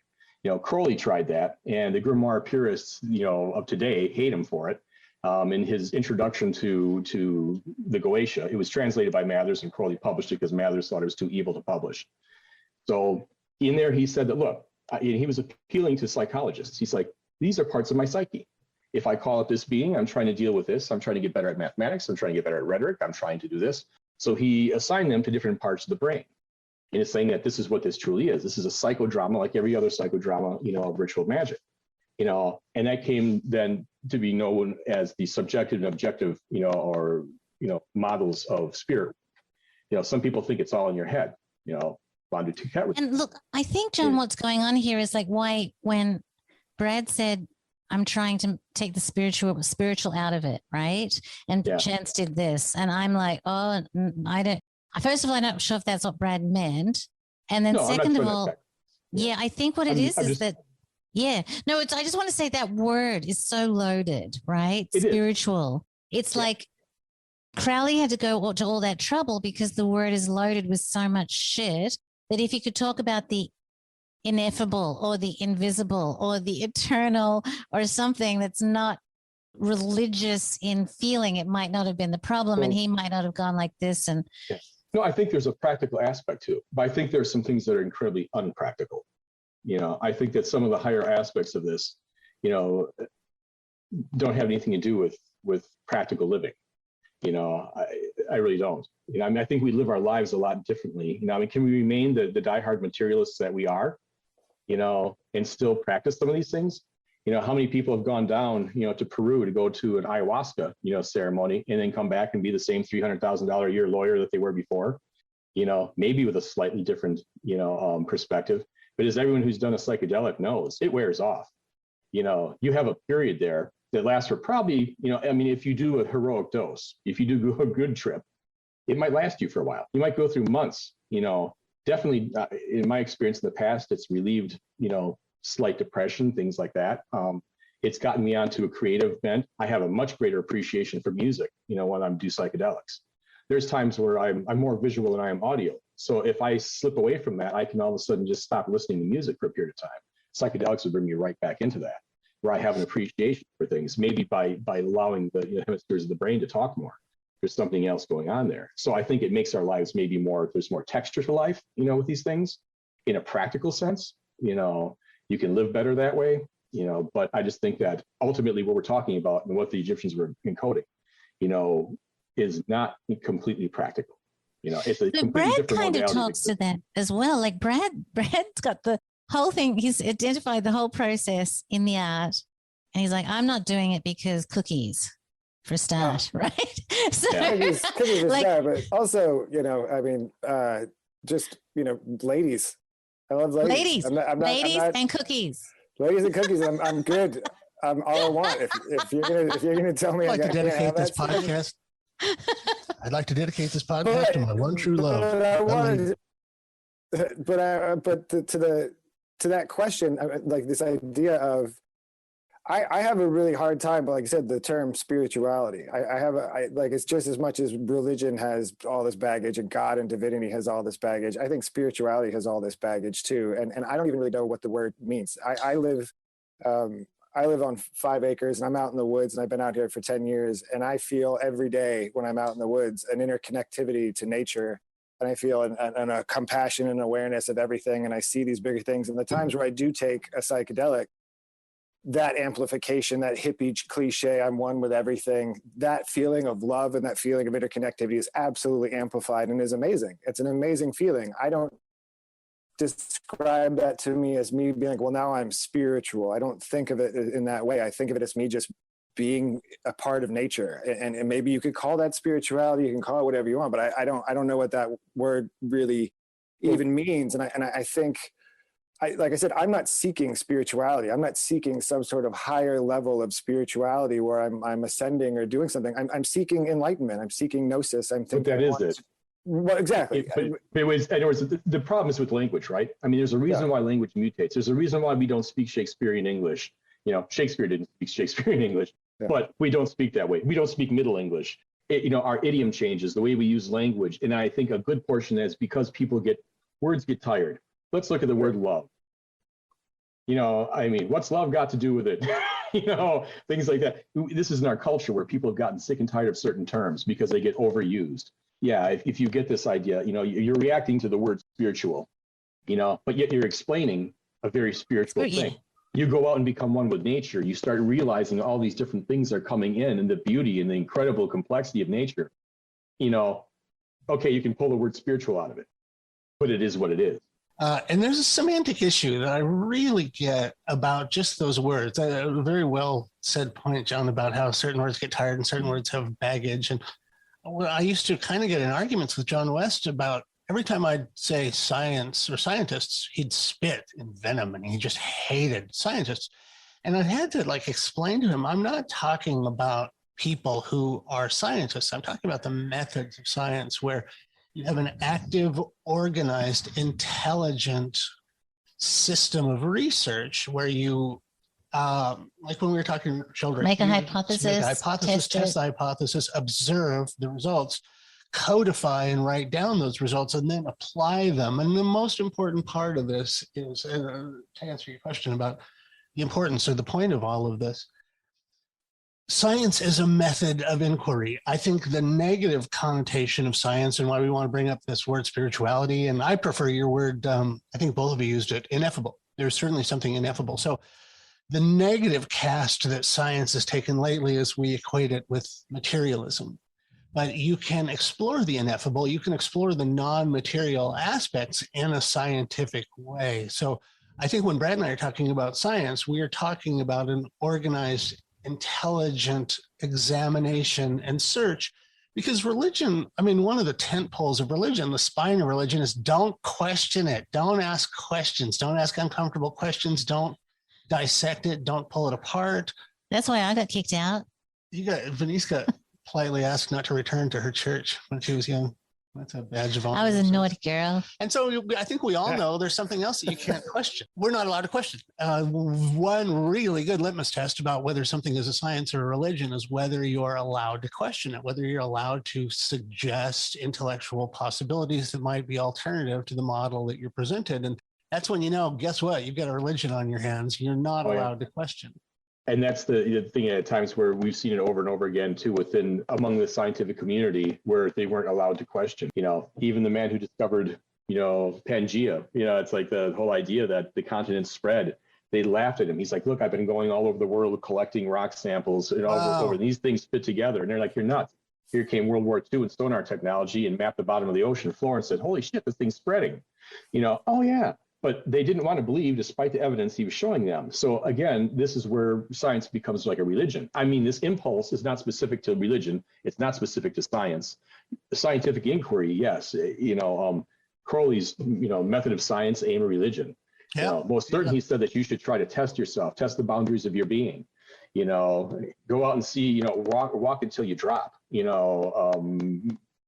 Crowley tried that, and the grimoire purists, of today hate him for it. In his introduction to the Goetia, it was translated by Mathers, and Crowley published it because Mathers thought it was too evil to publish. So in there, he said that, look, he was appealing to psychologists. He's like, these are parts of my psyche. If I call it this being, I'm trying to deal with this. I'm trying to get better at mathematics. I'm trying to get better at rhetoric. I'm trying to do this. So he assigned them to different parts of the brain. And it's saying that this is what this truly is. This is a psychodrama like every other psychodrama, of ritual magic. And that came then to be known as the subjective and objective, models of spirit. Some people think it's all in your head, And look, I think, John, what's going on here is like why when Brad said, I'm trying to take the spiritual out of it, right? And Chance did this. And I'm like, oh, I don't, first of all, I'm not sure if that's what Brad meant. And then second of all, I think what it is that, I just want to say that word is so loaded, right? Spiritual. It's like Crowley had to go to all that trouble because the word is loaded with so much shit that if you could talk about the ineffable or the invisible or the eternal or something that's not religious in feeling, it might not have been the problem, and he might not have gone like this. And no, I think there's a practical aspect to it, but I think there's some things that are incredibly unpractical. I think that some of the higher aspects of this, don't have anything to do with practical living. I really don't. I think we live our lives a lot differently. Can we remain the diehard materialists that we are, and still practice some of these things? How many people have gone down, to Peru to go to an ayahuasca, ceremony, and then come back and be the same $300,000 a year lawyer that they were before, maybe with a slightly different, perspective. But as everyone who's done a psychedelic knows, it wears off. You have a period there that lasts for probably, if you do a heroic dose, if you do a good trip, it might last you for a while. You might go through months, definitely in my experience in the past, it's relieved, slight depression, things like that. It's gotten me onto a creative bent. I have a much greater appreciation for music, when I do psychedelics. There's times where I'm more visual than I am audio. So if I slip away from that, I can all of a sudden just stop listening to music for a period of time. Psychedelics will bring me right back into that, where I have an appreciation for things, maybe by allowing the hemispheres of the brain to talk more. There's something else going on there. So I think it makes our lives maybe there's more texture to life, with these things in a practical sense. You can live better that way, but I just think that ultimately what we're talking about and what the Egyptians were encoding, is not completely practical. It's a completely Brad different kind of modality. talks to that as well. Like Brad's got the whole thing. He's identified the whole process in the art, and he's like, I'm not doing it because cookies, for a start, right? So, cookies is there, but also, ladies, I love ladies. Ladies and cookies. Ladies and cookies. I'm good. I'm all I want. If you're gonna tell me I'd like to dedicate this stuff, podcast. I'd like to dedicate this podcast to my one true love. But to that question, like this idea of, I have a really hard time, but like I said, the term spirituality, I like, it's just as much as religion has all this baggage and God and divinity has all this baggage. I think spirituality has all this baggage too. And I don't even really know what the word means. I live on 5 acres and I'm out in the woods, and I've been out here for 10 years. And I feel every day when I'm out in the woods, an interconnectivity to nature. And I feel a compassion and awareness of everything. And I see these bigger things. And the times where I do take a psychedelic, that amplification, that hippie cliche, I'm one with everything, that feeling of love and that feeling of interconnectivity is absolutely amplified and is amazing. It's an amazing feeling. I don't describe that to me as me being like, well, now I'm spiritual. I don't think of it in that way. I think of it as me just being a part of nature. And maybe you could call that spirituality, you can call it whatever you want, but I don't know what that word really even means. And I think, like I said, I'm not seeking spirituality. I'm not seeking some sort of higher level of spirituality where I'm ascending or doing something. I'm seeking enlightenment. I'm seeking gnosis. I'm thinking. But that is it. Well, exactly. In other words, the problem is with language, right? I mean, there's a reason why language mutates. There's a reason why we don't speak Shakespearean English. You know, Shakespeare didn't speak Shakespearean English, but we don't speak that way. We don't speak Middle English. Our idiom changes, the way we use language. And I think a good portion of that is because words get tired. Let's look at the word love. I mean, what's love got to do with it? Things like that. This is in our culture where people have gotten sick and tired of certain terms because they get overused. Yeah, if you get this idea, you're reacting to the word spiritual, but yet you're explaining a very spiritual thing. You go out and become one with nature. You start realizing all these different things are coming in and the beauty and the incredible complexity of nature. Okay, you can pull the word spiritual out of it, but it is what it is. And there's a semantic issue that I really get about just those words. A very well said point, John, about how certain words get tired and certain words have baggage. And I used to kind of get in arguments with John West about every time I'd say science or scientists, he'd spit in venom and he just hated scientists. And I had to explain to him, I'm not talking about people who are scientists. I'm talking about the methods of science where you have an active, organized, intelligent system of research where you, like when we were talking children, make a hypothesis, test the hypothesis, observe the results, codify and write down those results, and then apply them. And the most important part of this is, to answer your question about the importance or the point of all of this, science is a method of inquiry. I think the negative connotation of science and why we want to bring up this word spirituality, and I prefer your word, I think both of you used it, ineffable. There's certainly something ineffable. So the negative cast that science has taken lately is we equate it with materialism. But you can explore the ineffable, you can explore the non-material aspects in a scientific way. So I think when Brad and I are talking about science, we are talking about an organized, intelligent examination and search, because religion, I mean, one of the tent poles of religion, the spine of religion is don't question it. Don't ask questions. Don't ask uncomfortable questions. Don't dissect it. Don't pull it apart. That's why I got kicked out. Venice got politely asked not to return to her church when she was young. That's a badge of honor. I was a naughty girl. And so I think we all know there's something else that you can't question. We're not allowed to question. One really good litmus test about whether something is a science or a religion is whether you're allowed to question it, whether you're allowed to suggest intellectual possibilities that might be alternative to the model that you're presented. And that's when guess what? You've got a religion on your hands. You're not allowed to question. And that's the thing at times where we've seen it over and over again too, among the scientific community, where they weren't allowed to question. Even the man who discovered, Pangea. It's like the whole idea that the continent spread. They laughed at him. He's like, "Look, I've been going all over the world collecting rock samples and over these things fit together." And they're like, "You're nuts." Here came World War II and sonar technology and mapped the bottom of the ocean floor and said, "Holy shit, this thing's spreading." Oh yeah. But they didn't want to believe despite the evidence he was showing them. So again, this is where science becomes like a religion. I mean, this impulse is not specific to religion. It's not specific to science. The scientific inquiry, yes. Crowley's, method of science, aim, of religion. Yeah. Most certainly he said that you should try to test yourself, test the boundaries of your being. Go out and see, walk until you drop.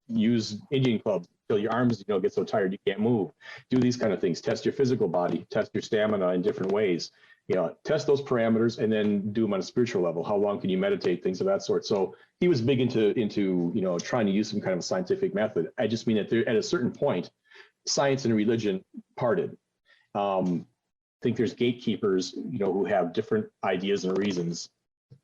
Use Indian clubs until your arms, get so tired you can't move. Do these kind of things. Test your physical body. Test your stamina in different ways. Test those parameters and then do them on a spiritual level. How long can you meditate? Things of that sort. So he was big into trying to use some kind of scientific method. I just mean that at a certain point, science and religion parted. I think there's gatekeepers, who have different ideas and reasons,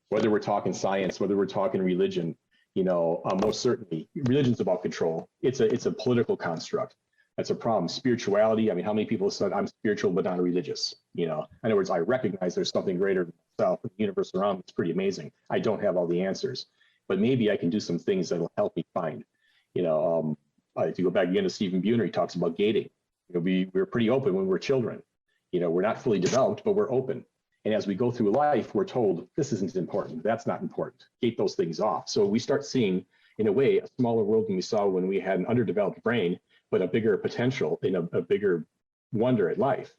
whether we're talking science, whether we're talking religion, most certainly religion's about control. It's a political construct. That's a problem. Spirituality. I mean, how many people have said I'm spiritual but not religious? In other words, I recognize there's something greater than myself. The universe around me is pretty amazing. I don't have all the answers, but maybe I can do some things that'll help me find. To go back again to Stephen Buhner, he talks about gating. We were pretty open when we were children. We're not fully developed, but we're open. And as we go through life, we're told this isn't important. That's not important. Gate those things off. So we start seeing, in a way, a smaller world than we saw when we had an underdeveloped brain, but a bigger potential in a bigger wonder at life.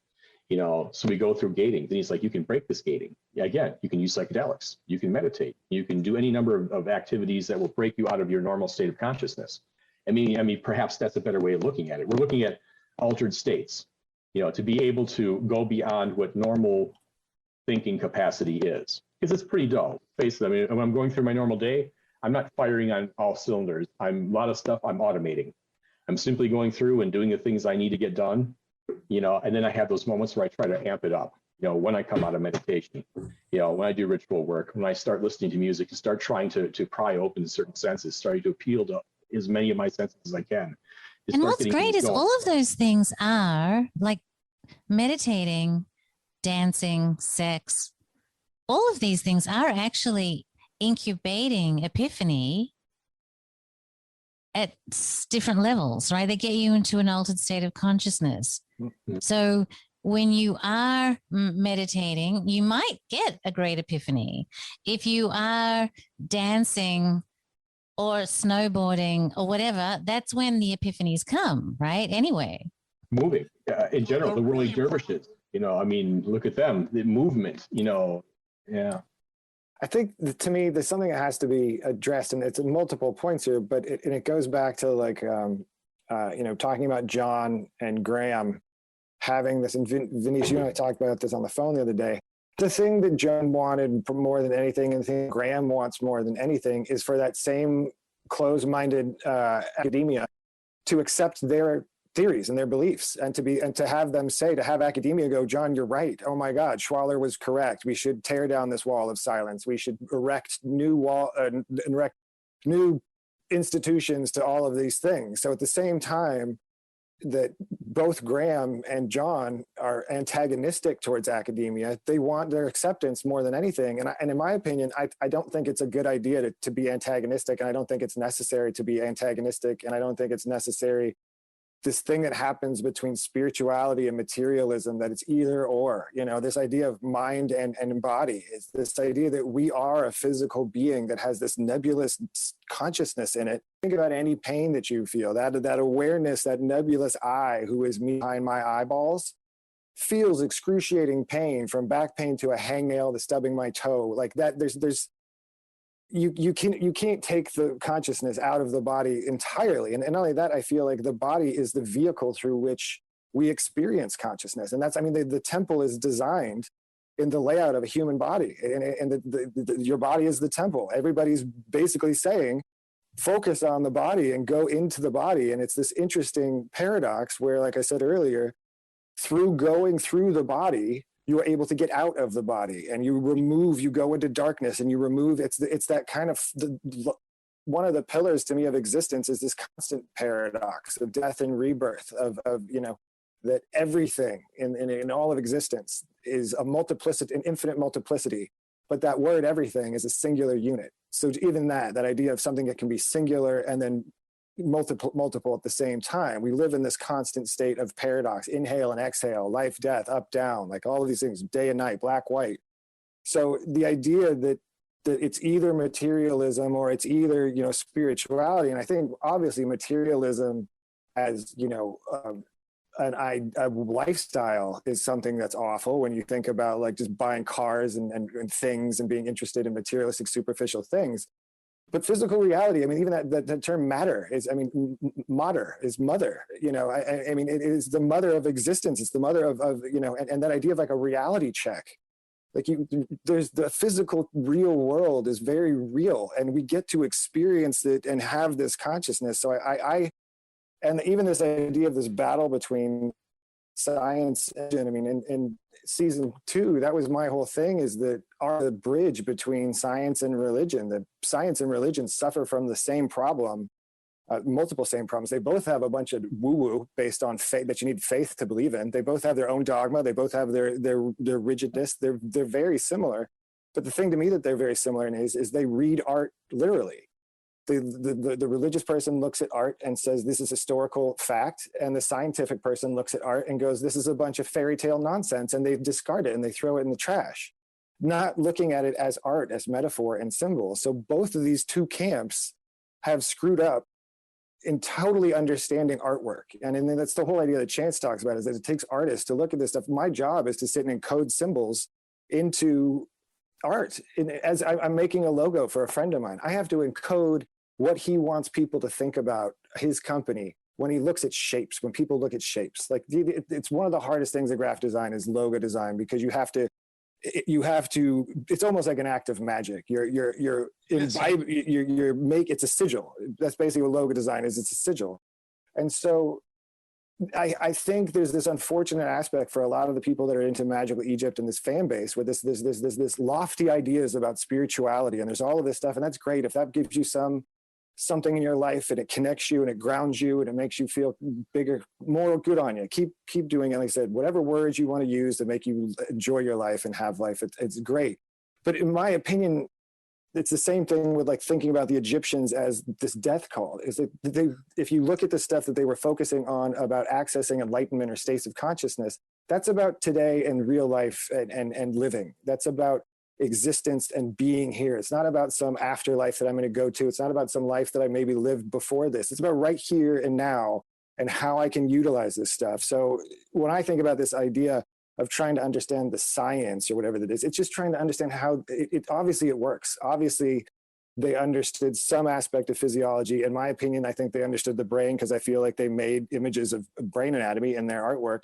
So we go through gating. Then he's like, you can break this gating. Again, you can use psychedelics. You can meditate. You can do any number of activities that will break you out of your normal state of consciousness. I mean, perhaps that's a better way of looking at it. We're looking at altered states, to be able to go beyond what normal thinking capacity is, because it's pretty dull. Face it. I mean, when I'm going through my normal day, I'm not firing on all cylinders. A lot of stuff I'm automating. I'm simply going through and doing the things I need to get done, and then I have those moments where I try to amp it up, when I come out of meditation, when I do ritual work, when I start listening to music and start trying to pry open certain senses, starting to appeal to as many of my senses as I can. And what's great is all of those things are like meditating, dancing, sex, all of these things are actually incubating epiphany at different levels, right? They get you into an altered state of consciousness. Mm-hmm. So when you are meditating, you might get a great epiphany. If you are dancing or snowboarding or whatever, that's when the epiphanies come, right? Anyway. Moving. In general, the whirling dervishes, look at them, the movement, yeah. I think to me, there's something that has to be addressed, and it's in multiple points here, but it goes back to talking about John and Graham having this, and Venice, you and I talked about this on the phone the other day. The thing that John wanted more than anything, and the thing Graham wants more than anything, is for that same closed-minded academia to accept their theories and their beliefs, and to have them say, to have academia go, John, you're right. Oh my God, Schwaller was correct. We should tear down this wall of silence. We should erect new institutions to all of these things. So at the same time that both Graham and John are antagonistic towards academia, they want their acceptance more than anything. And in my opinion, I don't think it's a good idea to be antagonistic, and I don't think it's necessary to be antagonistic, and I don't think it's necessary, this thing that happens between spirituality and materialism, that it's either or, this idea of mind and body, is this idea that we are a physical being that has this nebulous consciousness in it. Think about any pain that you feel, that awareness, that nebulous I who is me behind my eyeballs feels excruciating pain, from back pain to a hangnail to stubbing my toe, like that. You can't take the consciousness out of the body entirely. And not only that, I feel like the body is the vehicle through which we experience consciousness. And that's, the temple is designed in the layout of a human body. And your body is the temple. Everybody's basically saying, focus on the body and go into the body. And it's this interesting paradox where, like I said earlier, through going through the body, you are able to get out of the body, and you go into darkness, and you remove, it's that kind of, one of the pillars to me of existence is this constant paradox of death and rebirth, of that everything in all of existence is a multiplicity, an infinite multiplicity, but that word everything is a singular unit. So even that idea of something that can be singular and then multiple at the same time. We live in this constant state of paradox, inhale and exhale, life, death, up, down, like all of these things, day and night, black, white. So the idea that it's either materialism or it's either, spirituality. And I think obviously materialism as, a lifestyle is something that's awful when you think about like just buying cars and things and being interested in materialistic, superficial things. But physical reality, I mean, even that term matter is, I mean, mater is mother, I mean, it is the mother of existence. It's the mother of and that idea of like a reality check. Like there's the physical real world is very real, and we get to experience it and have this consciousness. So and even this idea of this battle between science and, I mean, in season 2, that was my whole thing, is that the bridge between science and religion. That science and religion suffer from the same problem, multiple same problems. They both have a bunch of woo-woo based on faith that you need faith to believe in. They both have their own dogma. They both have their rigidness. They're very similar. But the thing to me that they're very similar in is they read art literally. The religious person looks at art and says, this is historical fact. And the scientific person looks at art and goes, this is a bunch of fairy tale nonsense. And they discard it and they throw it in the trash, not looking at it as art, as metaphor and symbol. So both of these two camps have screwed up in totally understanding artwork. And then that's the whole idea that Chance talks about, is that it takes artists to look at this stuff. My job is to sit and encode symbols into art. As I'm making a logo for a friend of mine, I have to encode what he wants people to think about his company when he looks at shapes, when people look at shapes. Like it's one of the hardest things in graphic design is logo design, because you have to, it's almost like an act of magic. It's a sigil. That's basically what logo design is. It's a sigil. And so I think there's this unfortunate aspect for a lot of the people that are into magical Egypt and this fan base, where this lofty ideas about spirituality, and there's all of this stuff, and that's great if that gives you something in your life and it connects you and it grounds you and it makes you feel bigger, more good on you. Keep doing it. Like I said, whatever words you want to use to make you enjoy your life and have life, it's great. But in my opinion, it's the same thing with like thinking about the Egyptians as this death cult. Is that if you look at the stuff that they were focusing on about accessing enlightenment or states of consciousness, that's about today and real life and living. That's about existence and being here. It's not about some afterlife that I'm going to go to. It's not about some life that I maybe lived before this. It's about right here and now and how I can utilize this stuff. So when I think about this idea of trying to understand the science or whatever that is, it's just trying to understand how it obviously it works. Obviously they understood some aspect of physiology. In my opinion, I think they understood the brain, because I feel like they made images of brain anatomy in their artwork.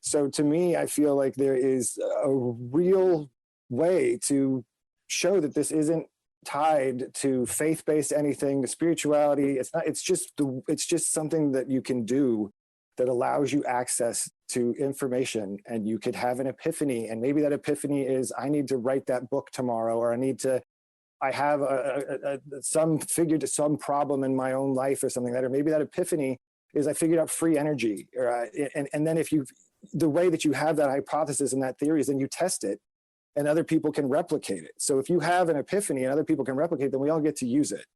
So to me, I feel like there is a real way to show that this isn't tied to faith-based anything, to spirituality. It's just something that you can do that allows you access to information, and you could have an epiphany. And maybe that epiphany is, I need to write that book tomorrow, or I have some problem in my own life or something like that. Or maybe that epiphany is I figured out free energy. And then the way that you have that hypothesis and that theory is then you test it, and other people can replicate it. So if you have an epiphany and other people can replicate, then we all get to use it.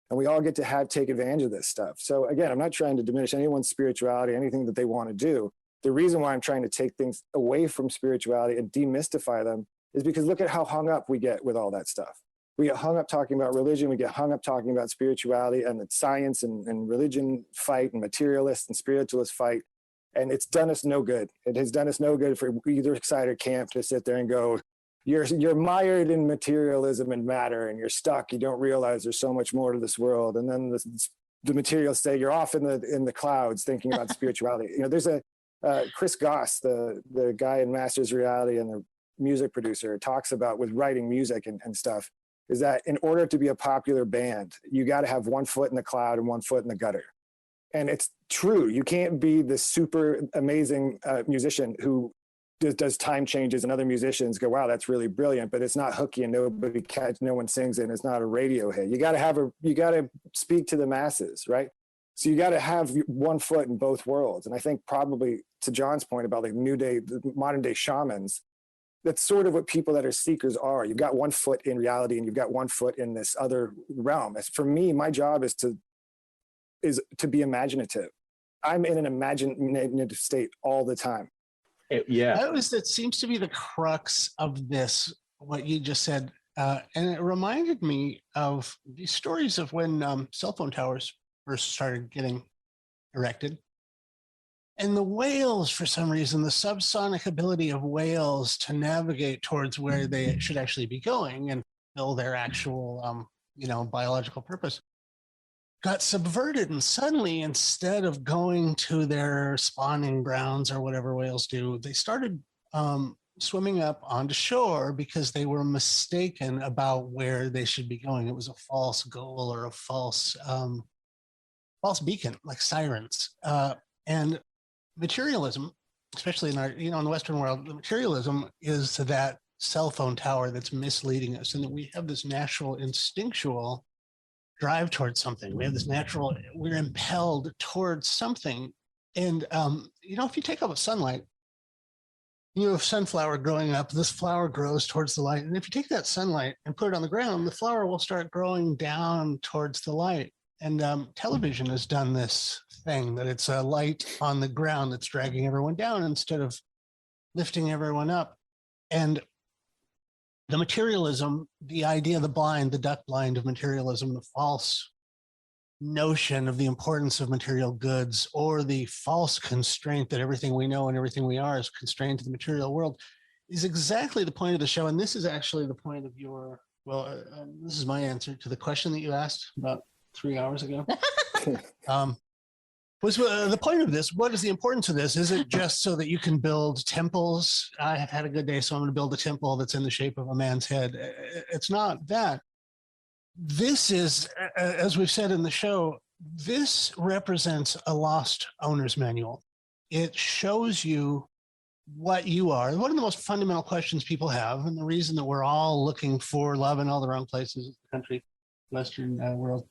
And we all get to take advantage of this stuff. So again, I'm not trying to diminish anyone's spirituality, anything that they want to do. The reason why I'm trying to take things away from spirituality and demystify them is because look at how hung up we get with all that stuff. We get hung up talking about religion. We get hung up talking about spirituality, and that science and religion fight, and materialist and spiritualist fight. And it's done us no good. It has done us no good for either side or camp to sit there and go, you're mired in materialism and matter, and you're stuck. You don't realize there's so much more to this world. And then the materials say you're off in the clouds thinking about spirituality. There's a Chris Goss, the guy in Masters Reality and the music producer, talks about with writing music and stuff, is that in order to be a popular band, you got to have one foot in the cloud and one foot in the gutter. And it's true. You can't be the super amazing musician who does time changes and other musicians go, wow, that's really brilliant, but it's not hooky and no one sings it, and it's not a radio hit. You got to speak to the masses, right? So you got to have one foot in both worlds. And I think probably to John's point about like the modern day shamans, that's sort of what people that are seekers are. You've got one foot in reality and you've got one foot in this other realm. As for me, my job is to be imaginative. I'm in an imaginative state all the time. Yeah. That seems to be the crux of this, what you just said. And it reminded me of these stories of when cell phone towers first started getting erected. And the whales, for some reason, the subsonic ability of whales to navigate towards where they should actually be going and fulfill their actual, biological purpose, got subverted. And suddenly, instead of going to their spawning grounds or whatever whales do, they started swimming up onto shore because they were mistaken about where they should be going. It was a false goal or a false beacon, like sirens. And materialism, especially in our, in the Western world, the materialism is that cell phone tower that's misleading us, and that we have this natural instinctual drive towards something. We have this natural, we're impelled towards something. And, if you take up sunlight, you have sunflower growing up, this flower grows towards the light. And if you take that sunlight and put it on the ground, the flower will start growing down towards the light. And television has done this thing that it's a light on the ground that's dragging everyone down instead of lifting everyone up. And the materialism, the idea of the blind, the duck blind of materialism, the false notion of the importance of material goods, or the false constraint that everything we know and everything we are is constrained to the material world, is exactly the point of the show. And this is actually the point of your, this is my answer to the question that you asked about 3 hours ago. Was the point of this? What is the importance of this? Is it just so that you can build temples? I have had a good day, so I'm going to build a temple that's in the shape of a man's head. It's not that. This is, as we've said in the show, this represents a lost owner's manual. It shows you what you are. One of the most fundamental questions people have, and the reason that we're all looking for love in all the wrong places in the country, Western world,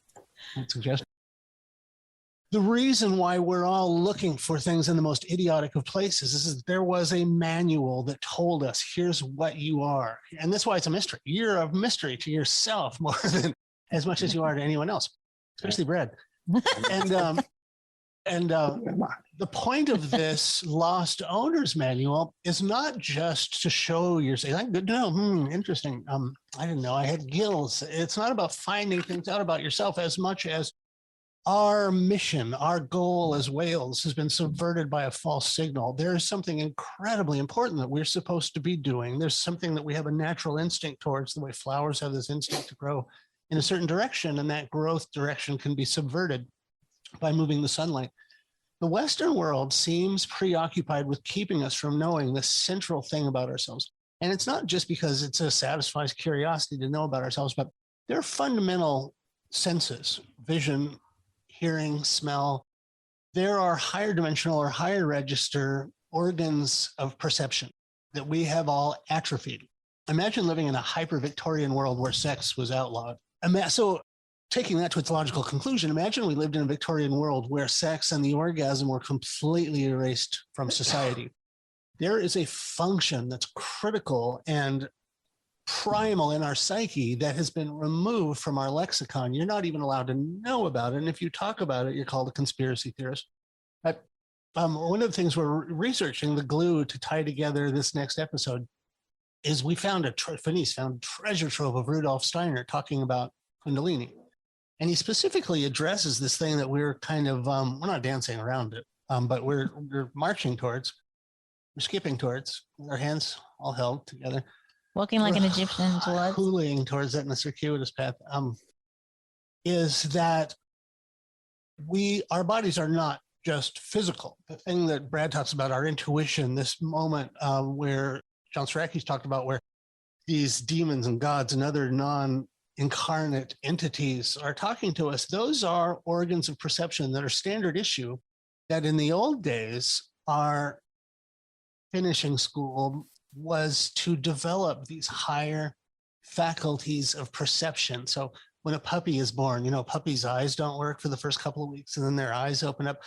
I'd suggest. The reason why we're all looking for things in the most idiotic of places is that there was a manual that told us, here's what you are. And that's why it's a mystery. You're a mystery to yourself more than as much as you are to anyone else, especially Brad. And the point of this lost owner's manual is not just to show yourself, good to know, interesting. I didn't know I had gills. It's not about finding things out about yourself as much as our mission, our goal as whales has been subverted by a false signal. There is something incredibly important that we're supposed to be doing. There's something that we have a natural instinct towards, the way flowers have this instinct to grow in a certain direction, and that growth direction can be subverted by moving the sunlight. The Western world seems preoccupied with keeping us from knowing this central thing about ourselves. And it's not just because it satisfies curiosity to know about ourselves, but there are fundamental senses, vision, hearing, smell. There are higher dimensional or higher register organs of perception that we have all atrophied. Imagine living in a hyper-Victorian world where sex was outlawed. So taking that to its logical conclusion, imagine we lived in a Victorian world where sex and the orgasm were completely erased from society. There is a function that's critical and primal in our psyche that has been removed from our lexicon. You're not even allowed to know about it. And if you talk about it, you're called a conspiracy theorist. But one of the things we're researching, the glue to tie together this next episode, is we found Fenice found a treasure trove of Rudolf Steiner talking about Kundalini. And he specifically addresses this thing that we're kind of, we're not dancing around it, but we're marching towards, we're skipping towards, with our hands all held together. Walking like an Egyptian towards. Hooling towards it in a circuitous path, is that our bodies are not just physical. The thing that Brad talks about, our intuition, this moment where John Sieracki's talked about, where these demons and gods and other non-incarnate entities are talking to us, those are organs of perception that are standard issue, that in the old days, our finishing school was to develop these higher faculties of perception. So when a puppy is born, puppy's eyes don't work for the first couple of weeks, and then their eyes open up.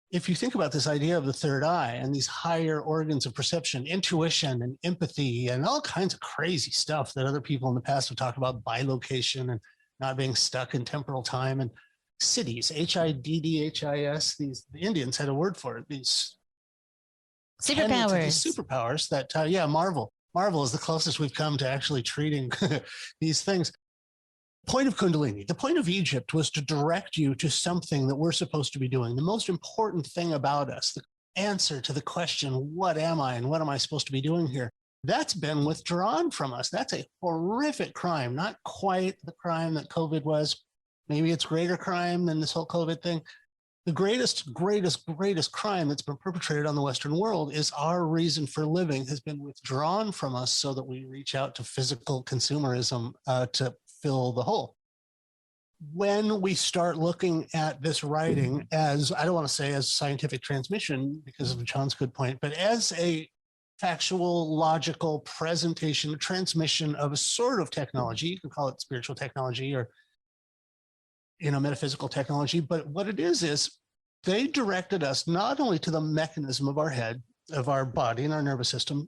If you think about this idea of the third eye and these higher organs of perception, intuition and empathy and all kinds of crazy stuff that other people in the past have talked about, bilocation and not being stuck in temporal time, and cities, HIDDHIS, the Indians had a word for it, these superpowers that, Marvel is the closest we've come to actually treating these things. Point of Kundalini, the point of Egypt was to direct you to something that we're supposed to be doing. The most important thing about us, answer to the question, what am I and what am I supposed to be doing here? That's been withdrawn from us. That's a horrific crime, not quite the crime that COVID was. Maybe it's greater crime than this whole COVID thing. The greatest crime that's been perpetrated on the Western world is our reason for living has been withdrawn from us so that we reach out to physical consumerism to fill the hole. When we start looking at this writing as, I don't want to say as scientific transmission because of John's good point, but as a factual, logical presentation, transmission of a sort of technology, you can call it spiritual technology or metaphysical technology, but what it is they directed us not only to the mechanism of our head, of our body and our nervous system.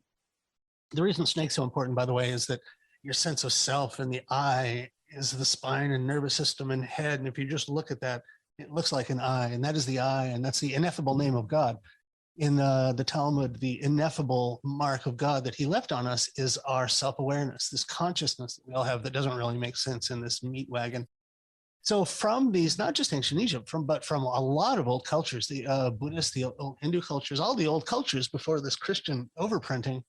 The reason snake's so important, by the way, is that your sense of self and the I is the spine and nervous system and head. And if you just look at that, it looks like an I, and that is the I, and that's the ineffable name of God. In the Talmud, the ineffable mark of God that he left on us is our self-awareness, this consciousness that we all have that doesn't really make sense in this meat wagon. So from these, not just ancient Egypt, but from a lot of old cultures, the Buddhist, the old Hindu cultures, all the old cultures before this Christian overprinting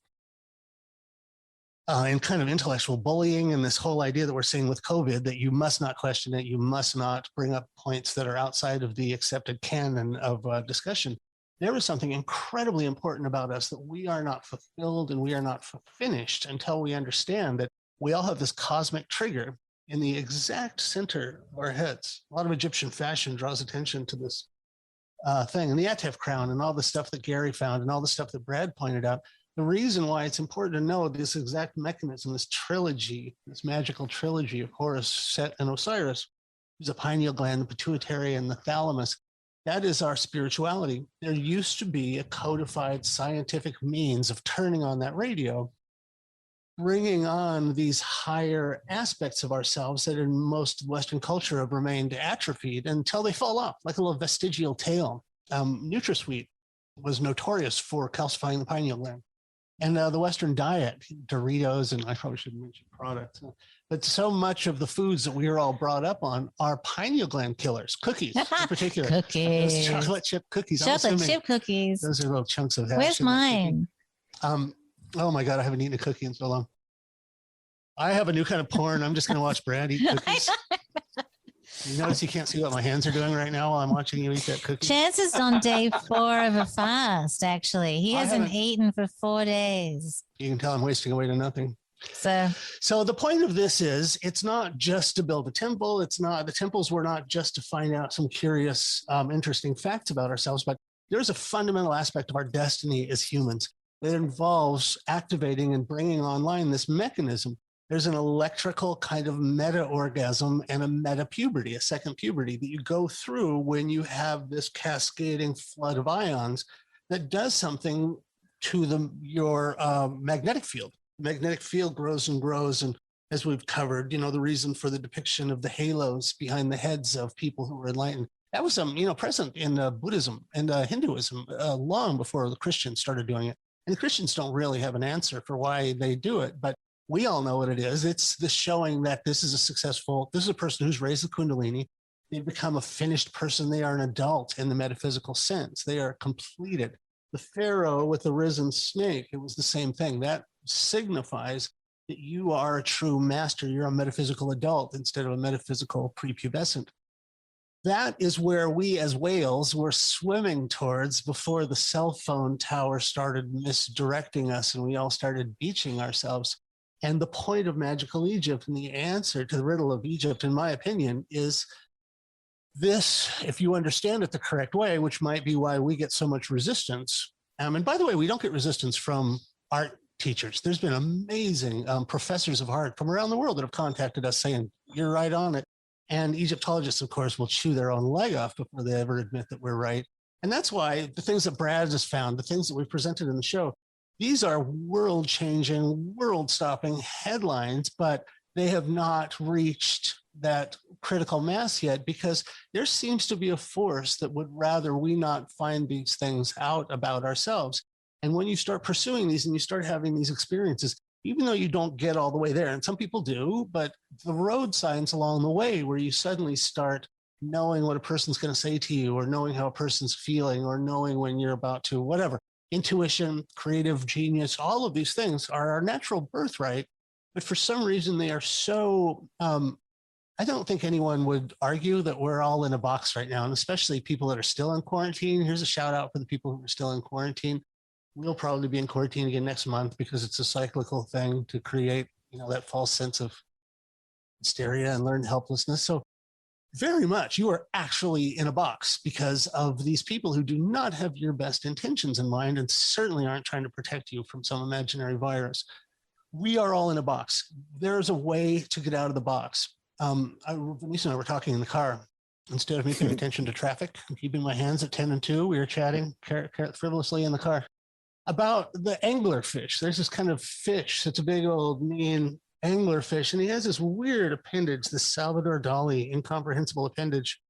and kind of intellectual bullying and this whole idea that we're seeing with COVID, that you must not question it, you must not bring up points that are outside of the accepted canon of discussion. There was something incredibly important about us, that we are not fulfilled and we are not finished until we understand that we all have this cosmic trigger in the exact center of our heads. A lot of Egyptian fashion draws attention to this thing, and the Atef crown and all the stuff that Gary found and all the stuff that Brad pointed out. The reason why it's important to know this exact mechanism, this trilogy, this magical trilogy of Horus, Set, and Osiris, is a pineal gland, the pituitary, and the thalamus. That is our spirituality. There used to be a codified scientific means of turning on that radio, bringing on these higher aspects of ourselves that in most Western culture have remained atrophied until they fall off, like a little vestigial tail. NutraSweet was notorious for calcifying the pineal gland. And the Western diet, Doritos, and I probably shouldn't mention products, but so much of the foods that we are all brought up on are pineal gland killers. Cookies, in particular. Cookies. Those chocolate chip cookies. Chocolate chip cookies. Those are little chunks of hash. Where's mine? Oh my God, I haven't eaten a cookie in so long. I have a new kind of porn. I'm just going to watch Brad eat cookies. You notice you can't see what my hands are doing right now while I'm watching you eat that cookie? Chance is on day 4 of a fast, actually. He hasn't eaten for 4 days. You can tell I'm wasting away to nothing. So the point of this is, it's not just to build a temple. The temples were not just to find out some curious, interesting facts about ourselves, but there's a fundamental aspect of our destiny as humans that involves activating and bringing online this mechanism. There's an electrical kind of meta-orgasm and a meta-puberty, a second puberty that you go through when you have this cascading flood of ions that does something to your magnetic field. The magnetic field grows and grows, and as we've covered, the reason for the depiction of the halos behind the heads of people who were enlightened, that was present in Buddhism and Hinduism long before the Christians started doing it. And the Christians don't really have an answer for why they do it, but we all know what it is. It's the showing that this is a person who's raised the Kundalini. They've become a finished person. They are an adult in the metaphysical sense. They are completed. The Pharaoh with the risen snake, it was the same thing. That signifies that you are a true master. You're a metaphysical adult instead of a metaphysical prepubescent. That is where we as whales were swimming towards before the cell phone tower started misdirecting us and we all started beaching ourselves. And the point of magical Egypt and the answer to the riddle of Egypt, in my opinion, is this, if you understand it the correct way, which might be why we get so much resistance. And by the way, we don't get resistance from art teachers. There's been amazing professors of art from around the world that have contacted us saying, you're right on it. And Egyptologists, of course, will chew their own leg off before they ever admit that we're right. And that's why the things that Brad has found, the things that we've presented in the show, these are world-changing, world-stopping headlines, but they have not reached that critical mass yet because there seems to be a force that would rather we not find these things out about ourselves. And when you start pursuing these and you start having these experiences, even though you don't get all the way there, and some people do, but the road signs along the way where you suddenly start knowing what a person's going to say to you, or knowing how a person's feeling, or knowing when you're about to, whatever. Intuition, creative genius, all of these things are our natural birthright. But for some reason, they are so, I don't think anyone would argue that we're all in a box right now, and especially people that are still in quarantine. Here's a shout out for the people who are still in quarantine. We'll probably be in quarantine again next month because it's a cyclical thing to create, that false sense of hysteria and learned helplessness. So very much you are actually in a box because of these people who do not have your best intentions in mind and certainly aren't trying to protect you from some imaginary virus. We are all in a box. There's a way to get out of the box. Vanessa and I were talking in the car. Instead of me paying attention to traffic and keeping my hands at 10 and 2, we were chatting frivolously in the car about the anglerfish. There's this kind of fish that's a big old mean anglerfish, and he has this weird appendage, this Salvador Dali incomprehensible appendage,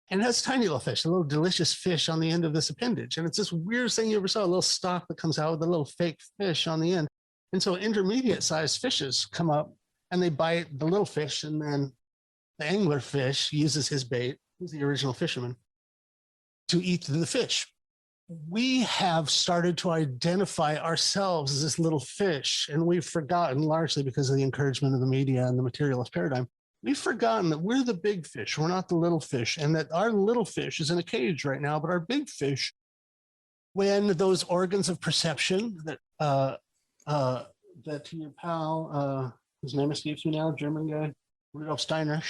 and it has tiny little fish, a little delicious fish on the end of this appendage. And it's this weirdest thing you ever saw, a little stalk that comes out with a little fake fish on the end. And so intermediate sized fishes come up and they bite the little fish, and then the anglerfish uses his bait, he's the original fisherman, to eat the fish. We have started to identify ourselves as this little fish, and we've forgotten, largely because of the encouragement of the media and the materialist paradigm, we've forgotten that we're the big fish, we're not the little fish, and that our little fish is in a cage right now, but our big fish, when those organs of perception that your pal, his name escapes me now, German guy, Rudolf Steiner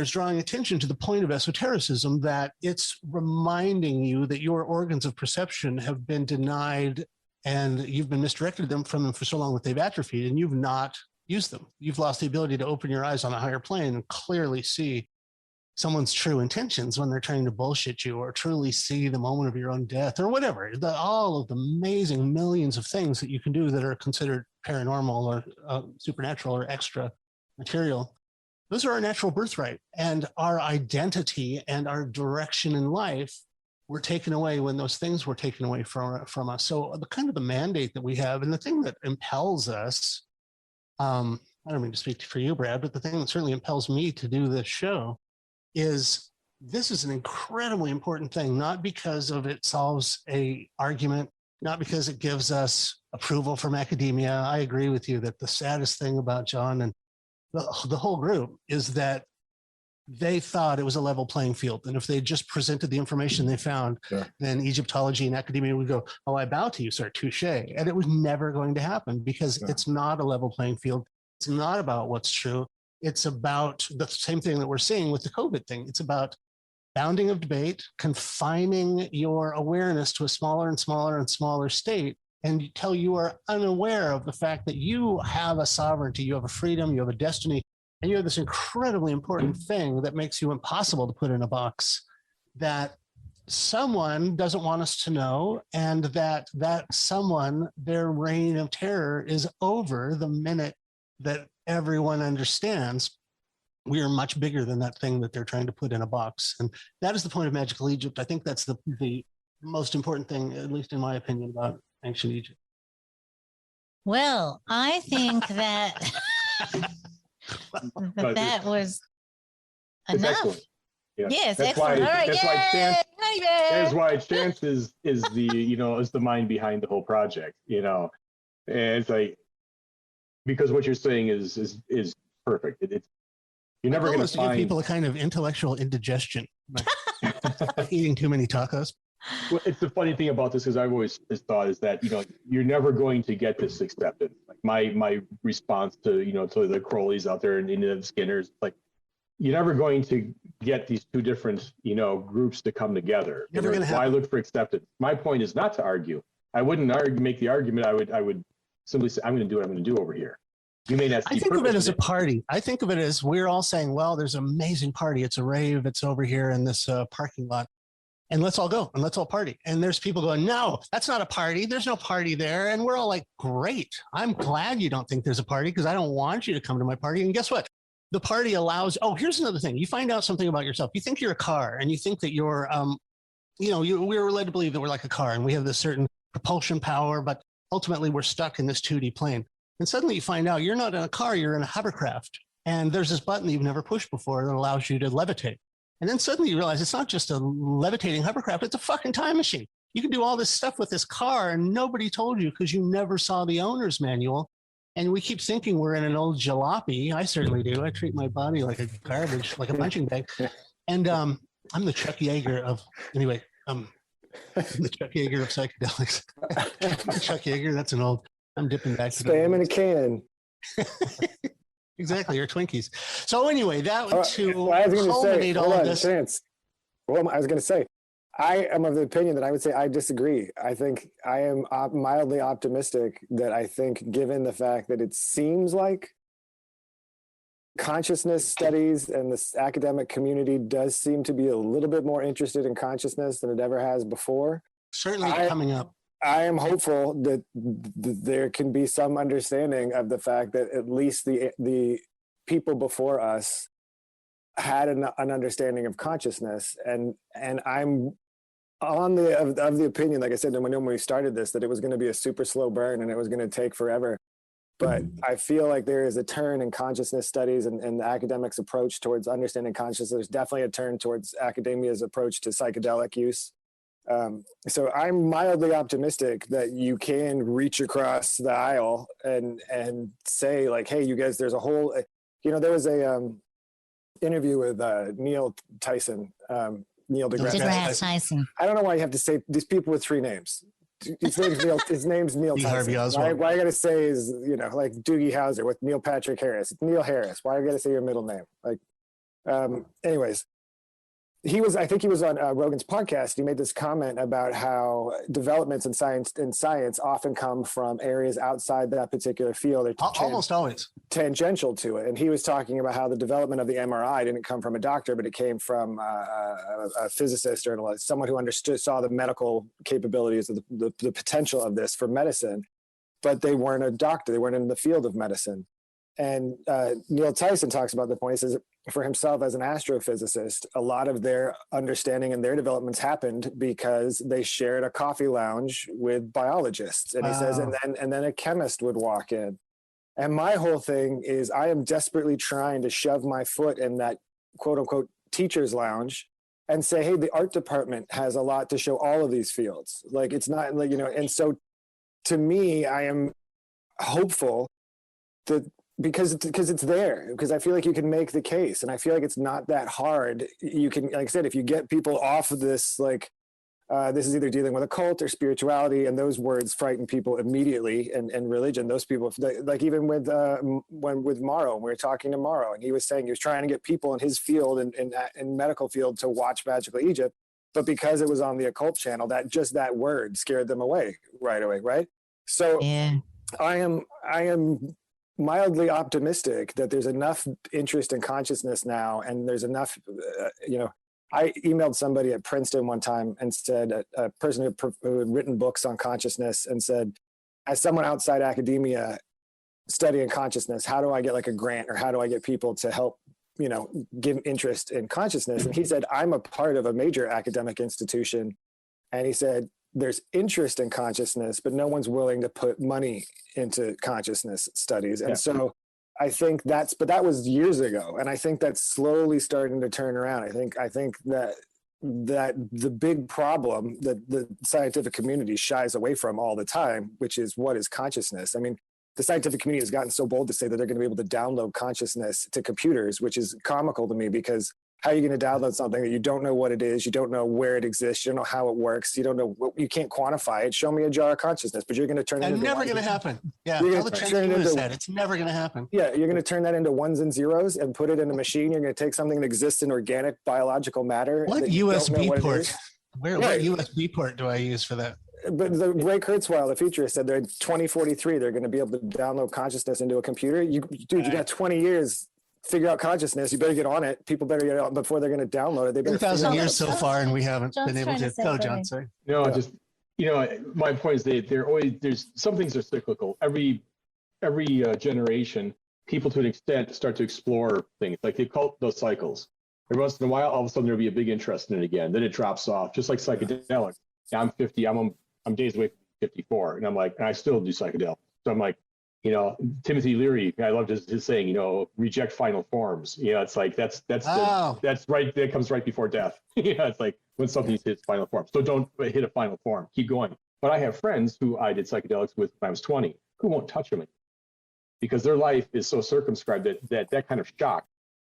is drawing attention to the point of esotericism, that it's reminding you that your organs of perception have been denied and you've been misdirected from them for so long that they've atrophied and you've not used them. You've lost the ability to open your eyes on a higher plane and clearly see someone's true intentions when they're trying to bullshit you, or truly see the moment of your own death, or whatever. All of the amazing millions of things that you can do that are considered paranormal or supernatural or extra material. Those are our natural birthright, and our identity and our direction in life were taken away when those things were taken away from us. So the mandate that we have, and the thing that impels us, I don't mean to speak for you, Brad, but the thing that certainly impels me to do this show is this is an incredibly important thing, not because of it solves a argument, not because it gives us approval from academia. I agree with you that the saddest thing about John and the whole group is that they thought it was a level playing field. And if they just presented the information they found, then Egyptology and academia would go, oh, I bow to you, sir, touche. And it was never going to happen because it's not a level playing field. It's not about what's true. It's about the same thing that we're seeing with the COVID thing. It's about bounding of debate, confining your awareness to a smaller and smaller and smaller state, until you are unaware of the fact that you have a sovereignty, you have a freedom, you have a destiny, and you have this incredibly important thing that makes you impossible to put in a box that someone doesn't want us to know, and that someone, their reign of terror is over the minute that everyone understands we are much bigger than that thing that they're trying to put in a box. And that is the point of Magical Egypt. I think that's the most important thing, at least in my opinion, about ancient Egypt. Well, I think that that was enough. Yeah. Yes, that's excellent. Why, all right, that's yay! why Chance is the mind behind the whole project. And it's like, because what you're saying is perfect. You're never going to give people a kind of intellectual indigestion, eating too many tacos. Well, it's the funny thing about this, because I've always thought is that you're never going to get this accepted. Like my response to to the Crowleys out there and the Skinners, like, you're never going to get these two different groups to come together. Never going to happen. Why look for acceptance? My point is not to argue. I wouldn't make the argument. I would simply say, I'm going to do what I'm going to do over here. You may not. I think of it as a party. I think of it as we're all saying, well, there's an amazing party. It's a rave. It's over here in this parking lot. And let's all go and let's all party. And there's people going, no, that's not a party. There's no party there. And we're all like, great. I'm glad you don't think there's a party, because I don't want you to come to my party. And guess what? The party allows, here's another thing. You find out something about yourself. You think you're a car, and you think that you're, we're led to believe that we're like a car and we have this certain propulsion power, but ultimately we're stuck in this 2D plane. And suddenly you find out you're not in a car, you're in a hovercraft. And there's this button that you've never pushed before that allows you to levitate. And then suddenly you realize it's not just a levitating hovercraft, it's a fucking time machine. You can do all this stuff with this car and nobody told you because you never saw the owner's manual. And we keep thinking we're in an old jalopy. I certainly do. I treat my body like a garbage, like a punching bag. And I'm the Chuck Yeager of, anyway, I'm the Chuck Yeager of psychedelics. Chuck Yeager, that's an old, I'm dipping back to Spam in a can. Exactly, or Twinkies. So anyway, that was to culminate all of this. Chance. Well, I was going to say, I am of the opinion that I would say I disagree. I think I am mildly optimistic that I think, given the fact that it seems like consciousness studies and this academic community does seem to be a little bit more interested in consciousness than it ever has before. Certainly coming up. I am hopeful that there can be some understanding of the fact that at least the people before us had an understanding of consciousness, and I'm on the opinion, like I said when we started this, that it was going to be a super slow burn and it was going to take forever. But I feel like there is a turn in consciousness studies and the academics' approach towards understanding consciousness. There's definitely a turn towards academia's approach to psychedelic use. So I'm mildly optimistic that you can reach across the aisle and say, like, hey, you guys, there's a whole, there was a interview with Neil Tyson, Neil deGrasse Tyson. I don't know why you have to say these people with three names. His name's Neil Tyson. Why I gotta say is, like Doogie Howser with Neil Patrick Harris. It's Neil Harris. Why I gotta say your middle name? Like, anyways. I think he was on Rogan's podcast. He made this comment about how developments in science often come from areas outside that particular field. Almost always. Tangential to it. And he was talking about how the development of the MRI didn't come from a doctor, but it came from a physicist or someone who saw the medical capabilities of the potential of this for medicine, but they weren't a doctor. They weren't in the field of medicine. And Neil Tyson talks about the point. He says, for himself as an astrophysicist, a lot of their understanding and their developments happened because they shared a coffee lounge with biologists. And he says, and then a chemist would walk in. And my whole thing is I am desperately trying to shove my foot in that quote unquote teacher's lounge and say, hey, the art department has a lot to show all of these fields. Like, it's not like, and so to me, I am hopeful that because it's there, because I feel like you can make the case, and I feel like it's not that hard. You can, like I said, if you get people off of this, like this is either dealing with a cult or spirituality, and those words frighten people immediately, and religion. Those people, like even with Morrow, we were talking to Morrow, and he was saying he was trying to get people in his field and in medical field to watch Magical Egypt, but because it was on the occult channel, that word scared them away right away, right? So yeah. I am mildly optimistic that there's enough interest in consciousness now, and there's enough, I emailed somebody at Princeton one time and said, a person who had written books on consciousness, and said, as someone outside academia studying consciousness, how do I get like a grant, or how do I get people to help, give interest in consciousness? And he said, I'm a part of a major academic institution. And he said, there's interest in consciousness, but no one's willing to put money into consciousness studies. And so I think but that was years ago. And I think that's slowly starting to turn around. I think that the big problem that the scientific community shies away from all the time, which is, what is consciousness? I mean, the scientific community has gotten so bold to say that they're going to be able to download consciousness to computers, which is comical to me, because how are you going to download something that you don't know what it is? You don't know where it exists. You don't know how it works. You don't know, you can't quantify it. Show me a jar of consciousness, but you're going to turn it into never going to happen. Yeah. It's never going to happen. Yeah. You're going to turn that into ones and zeros and put it in a machine. You're going to take something that exists in organic biological matter. What USB port? What USB port do I use for that? But the Ray Kurzweil, the futurist, said in 2043, they're going to be able to download consciousness into a computer. You got 20 years. Figure out consciousness. You better get on it. People better get on before they're going to download it. They better 2,000 years so far, and we haven't been able to. Go, John. Sorry. No, just my point is there's some things are cyclical. Every generation, people to an extent start to explore things, like they call those cycles. Every once in a while, all of a sudden there'll be a big interest in it again. Then it drops off, just like psychedelics. Yeah, I'm 50. I'm days away from 54, and I'm like, and I still do psychedelics. So I'm like, Timothy Leary, I loved his saying, reject final forms. It's like that's right. That comes right before death. It's like when something hits final form. So don't hit a final form. Keep going. But I have friends who I did psychedelics with when I was 20 who won't touch them because their life is so circumscribed that kind of shock,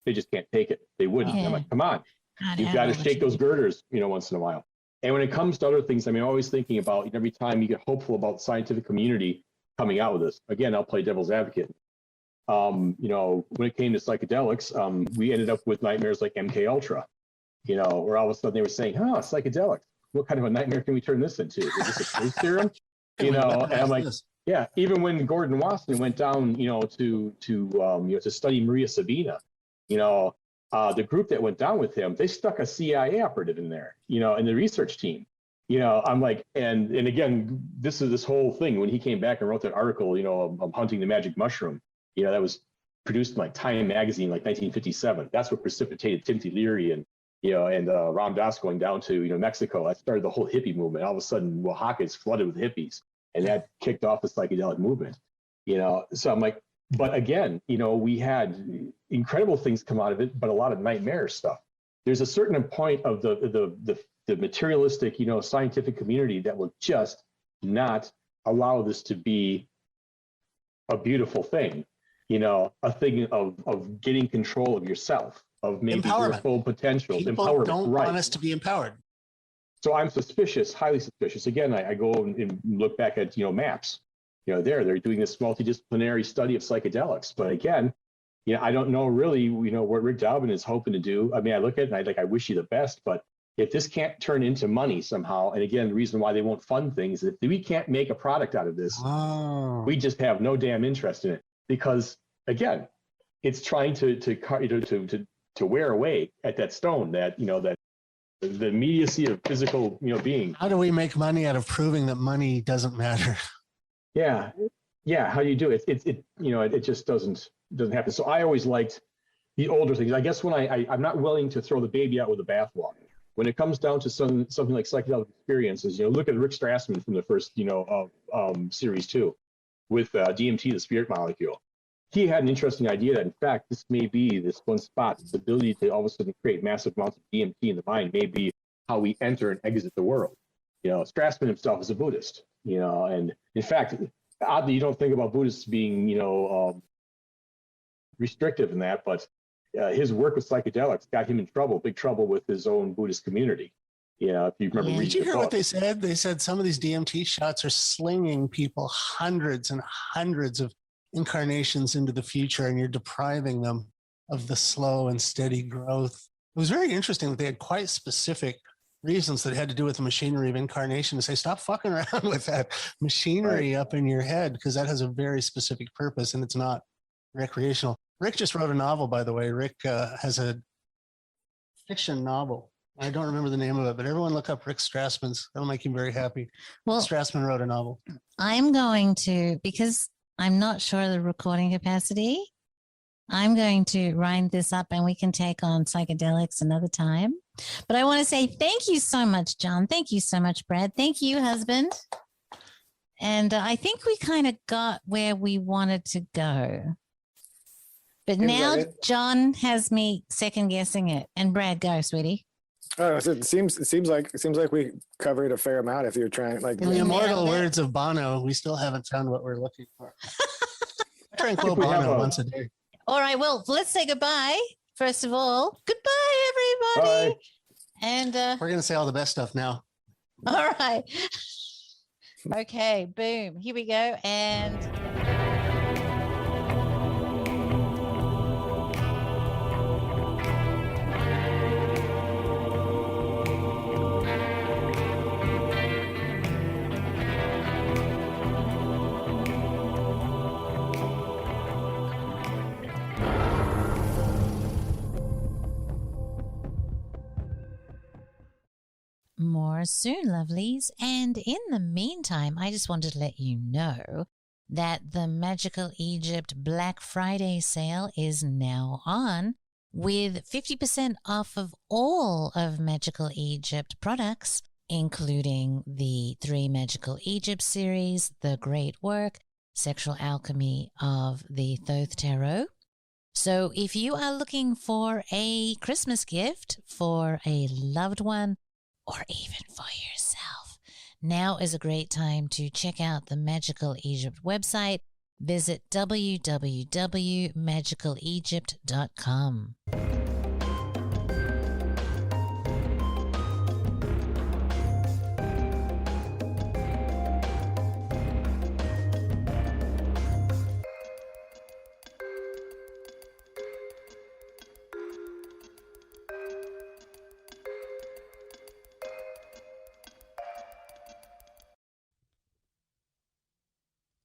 they just can't take it. They wouldn't. Yeah. I'm like, come on, you've got to shake those girders, once in a while. And when it comes to other things, always thinking about every time you get hopeful about the scientific community coming out with this. Again, I'll play devil's advocate. When it came to psychedelics, we ended up with nightmares like MK Ultra, where all of a sudden they were saying, psychedelics. What kind of a nightmare can we turn this into? Is this a truth serum? And I'm like, yeah. Even when Gordon Wasson went down, to study Maria Sabina, the group that went down with him, they stuck a CIA operative in there, in the research team. I'm like, and again, this whole thing when he came back and wrote that article, of hunting the magic mushroom, that was produced in like Time magazine, like 1957. That's what precipitated Timothy Leary and Ram Dass going down to Mexico. That started the whole hippie movement. All of a sudden, Oaxaca is flooded with hippies, and that kicked off the psychedelic movement. So I'm like, but again, we had incredible things come out of it, but a lot of nightmare stuff. There's a certain point of the materialistic, scientific community that will just not allow this to be a beautiful thing, a thing of getting control of yourself, of maybe your full potential. People empowerment. Don't want us to be empowered. So I'm suspicious, highly suspicious. Again, I go and look back at, maps. They're doing this multidisciplinary study of psychedelics. But again, I don't know really, what Rick Doblin is hoping to do. I look at it and I wish you the best, but if this can't turn into money somehow, and again, the reason why they won't fund things, if we can't make a product out of this, we just have no damn interest in it. Because again, it's trying to wear away at that stone that, that the immediacy of physical, being. How do we make money out of proving that money doesn't matter? Yeah. How do you do it? It just doesn't happen. So I always liked the older things. I guess when I'm not willing to throw the baby out with the bathwater. When it comes down to something like psychedelic experiences, look at Rick Strassman from the first, series 2 with DMT, the spirit molecule. He had an interesting idea that, in fact, this may be this one spot, this ability to all of a sudden create massive amounts of DMT in the mind may be how we enter and exit the world. Strassman himself is a Buddhist, and in fact, oddly, you don't think about Buddhists being, restrictive in that, but his work with psychedelics got him in big trouble with his own Buddhist community. If you remember reading Did you hear what they said? They said some of these DMT shots are slinging people hundreds and hundreds of incarnations into the future, and you're depriving them of the slow and steady growth. It was very interesting that they had quite specific reasons that had to do with the machinery of incarnation to say, stop fucking around with that machinery up in your head, because that has a very specific purpose and it's not recreational. Rick just wrote a novel, by the way. Rick has a fiction novel. I don't remember the name of it, but everyone look up Rick Strassman's. That'll make him very happy. Well, Strassman wrote a novel. I'm going to, because I'm not sure of the recording capacity, I'm going to wind this up and we can take on psychedelics another time. But I want to say thank you so much, John. Thank you so much, Brad. Thank you, husband. And I think we kind of got where we wanted to go. But now John has me second guessing it. And Brad, go, sweetie. Oh, so it seems like we covered a fair amount. If you're trying, like in the immortal words of Bono, we still haven't found what we're looking for. I try and quote Bono once a day. All right, well, let's say goodbye. First of all, goodbye, everybody. Bye. And we're gonna say all the best stuff now. All right. Okay, boom. Here we go. And more soon, lovelies. And in the meantime, I just wanted to let you know that the Magical Egypt Black Friday sale is now on, with 50% off of all of Magical Egypt products, including the 3 Magical Egypt series, The Great Work, sexual alchemy of the Thoth Tarot. So if you are looking for a Christmas gift for a loved one or even for yourself, now is a great time to check out the Magical Egypt website. Visit www.magicalegypt.com.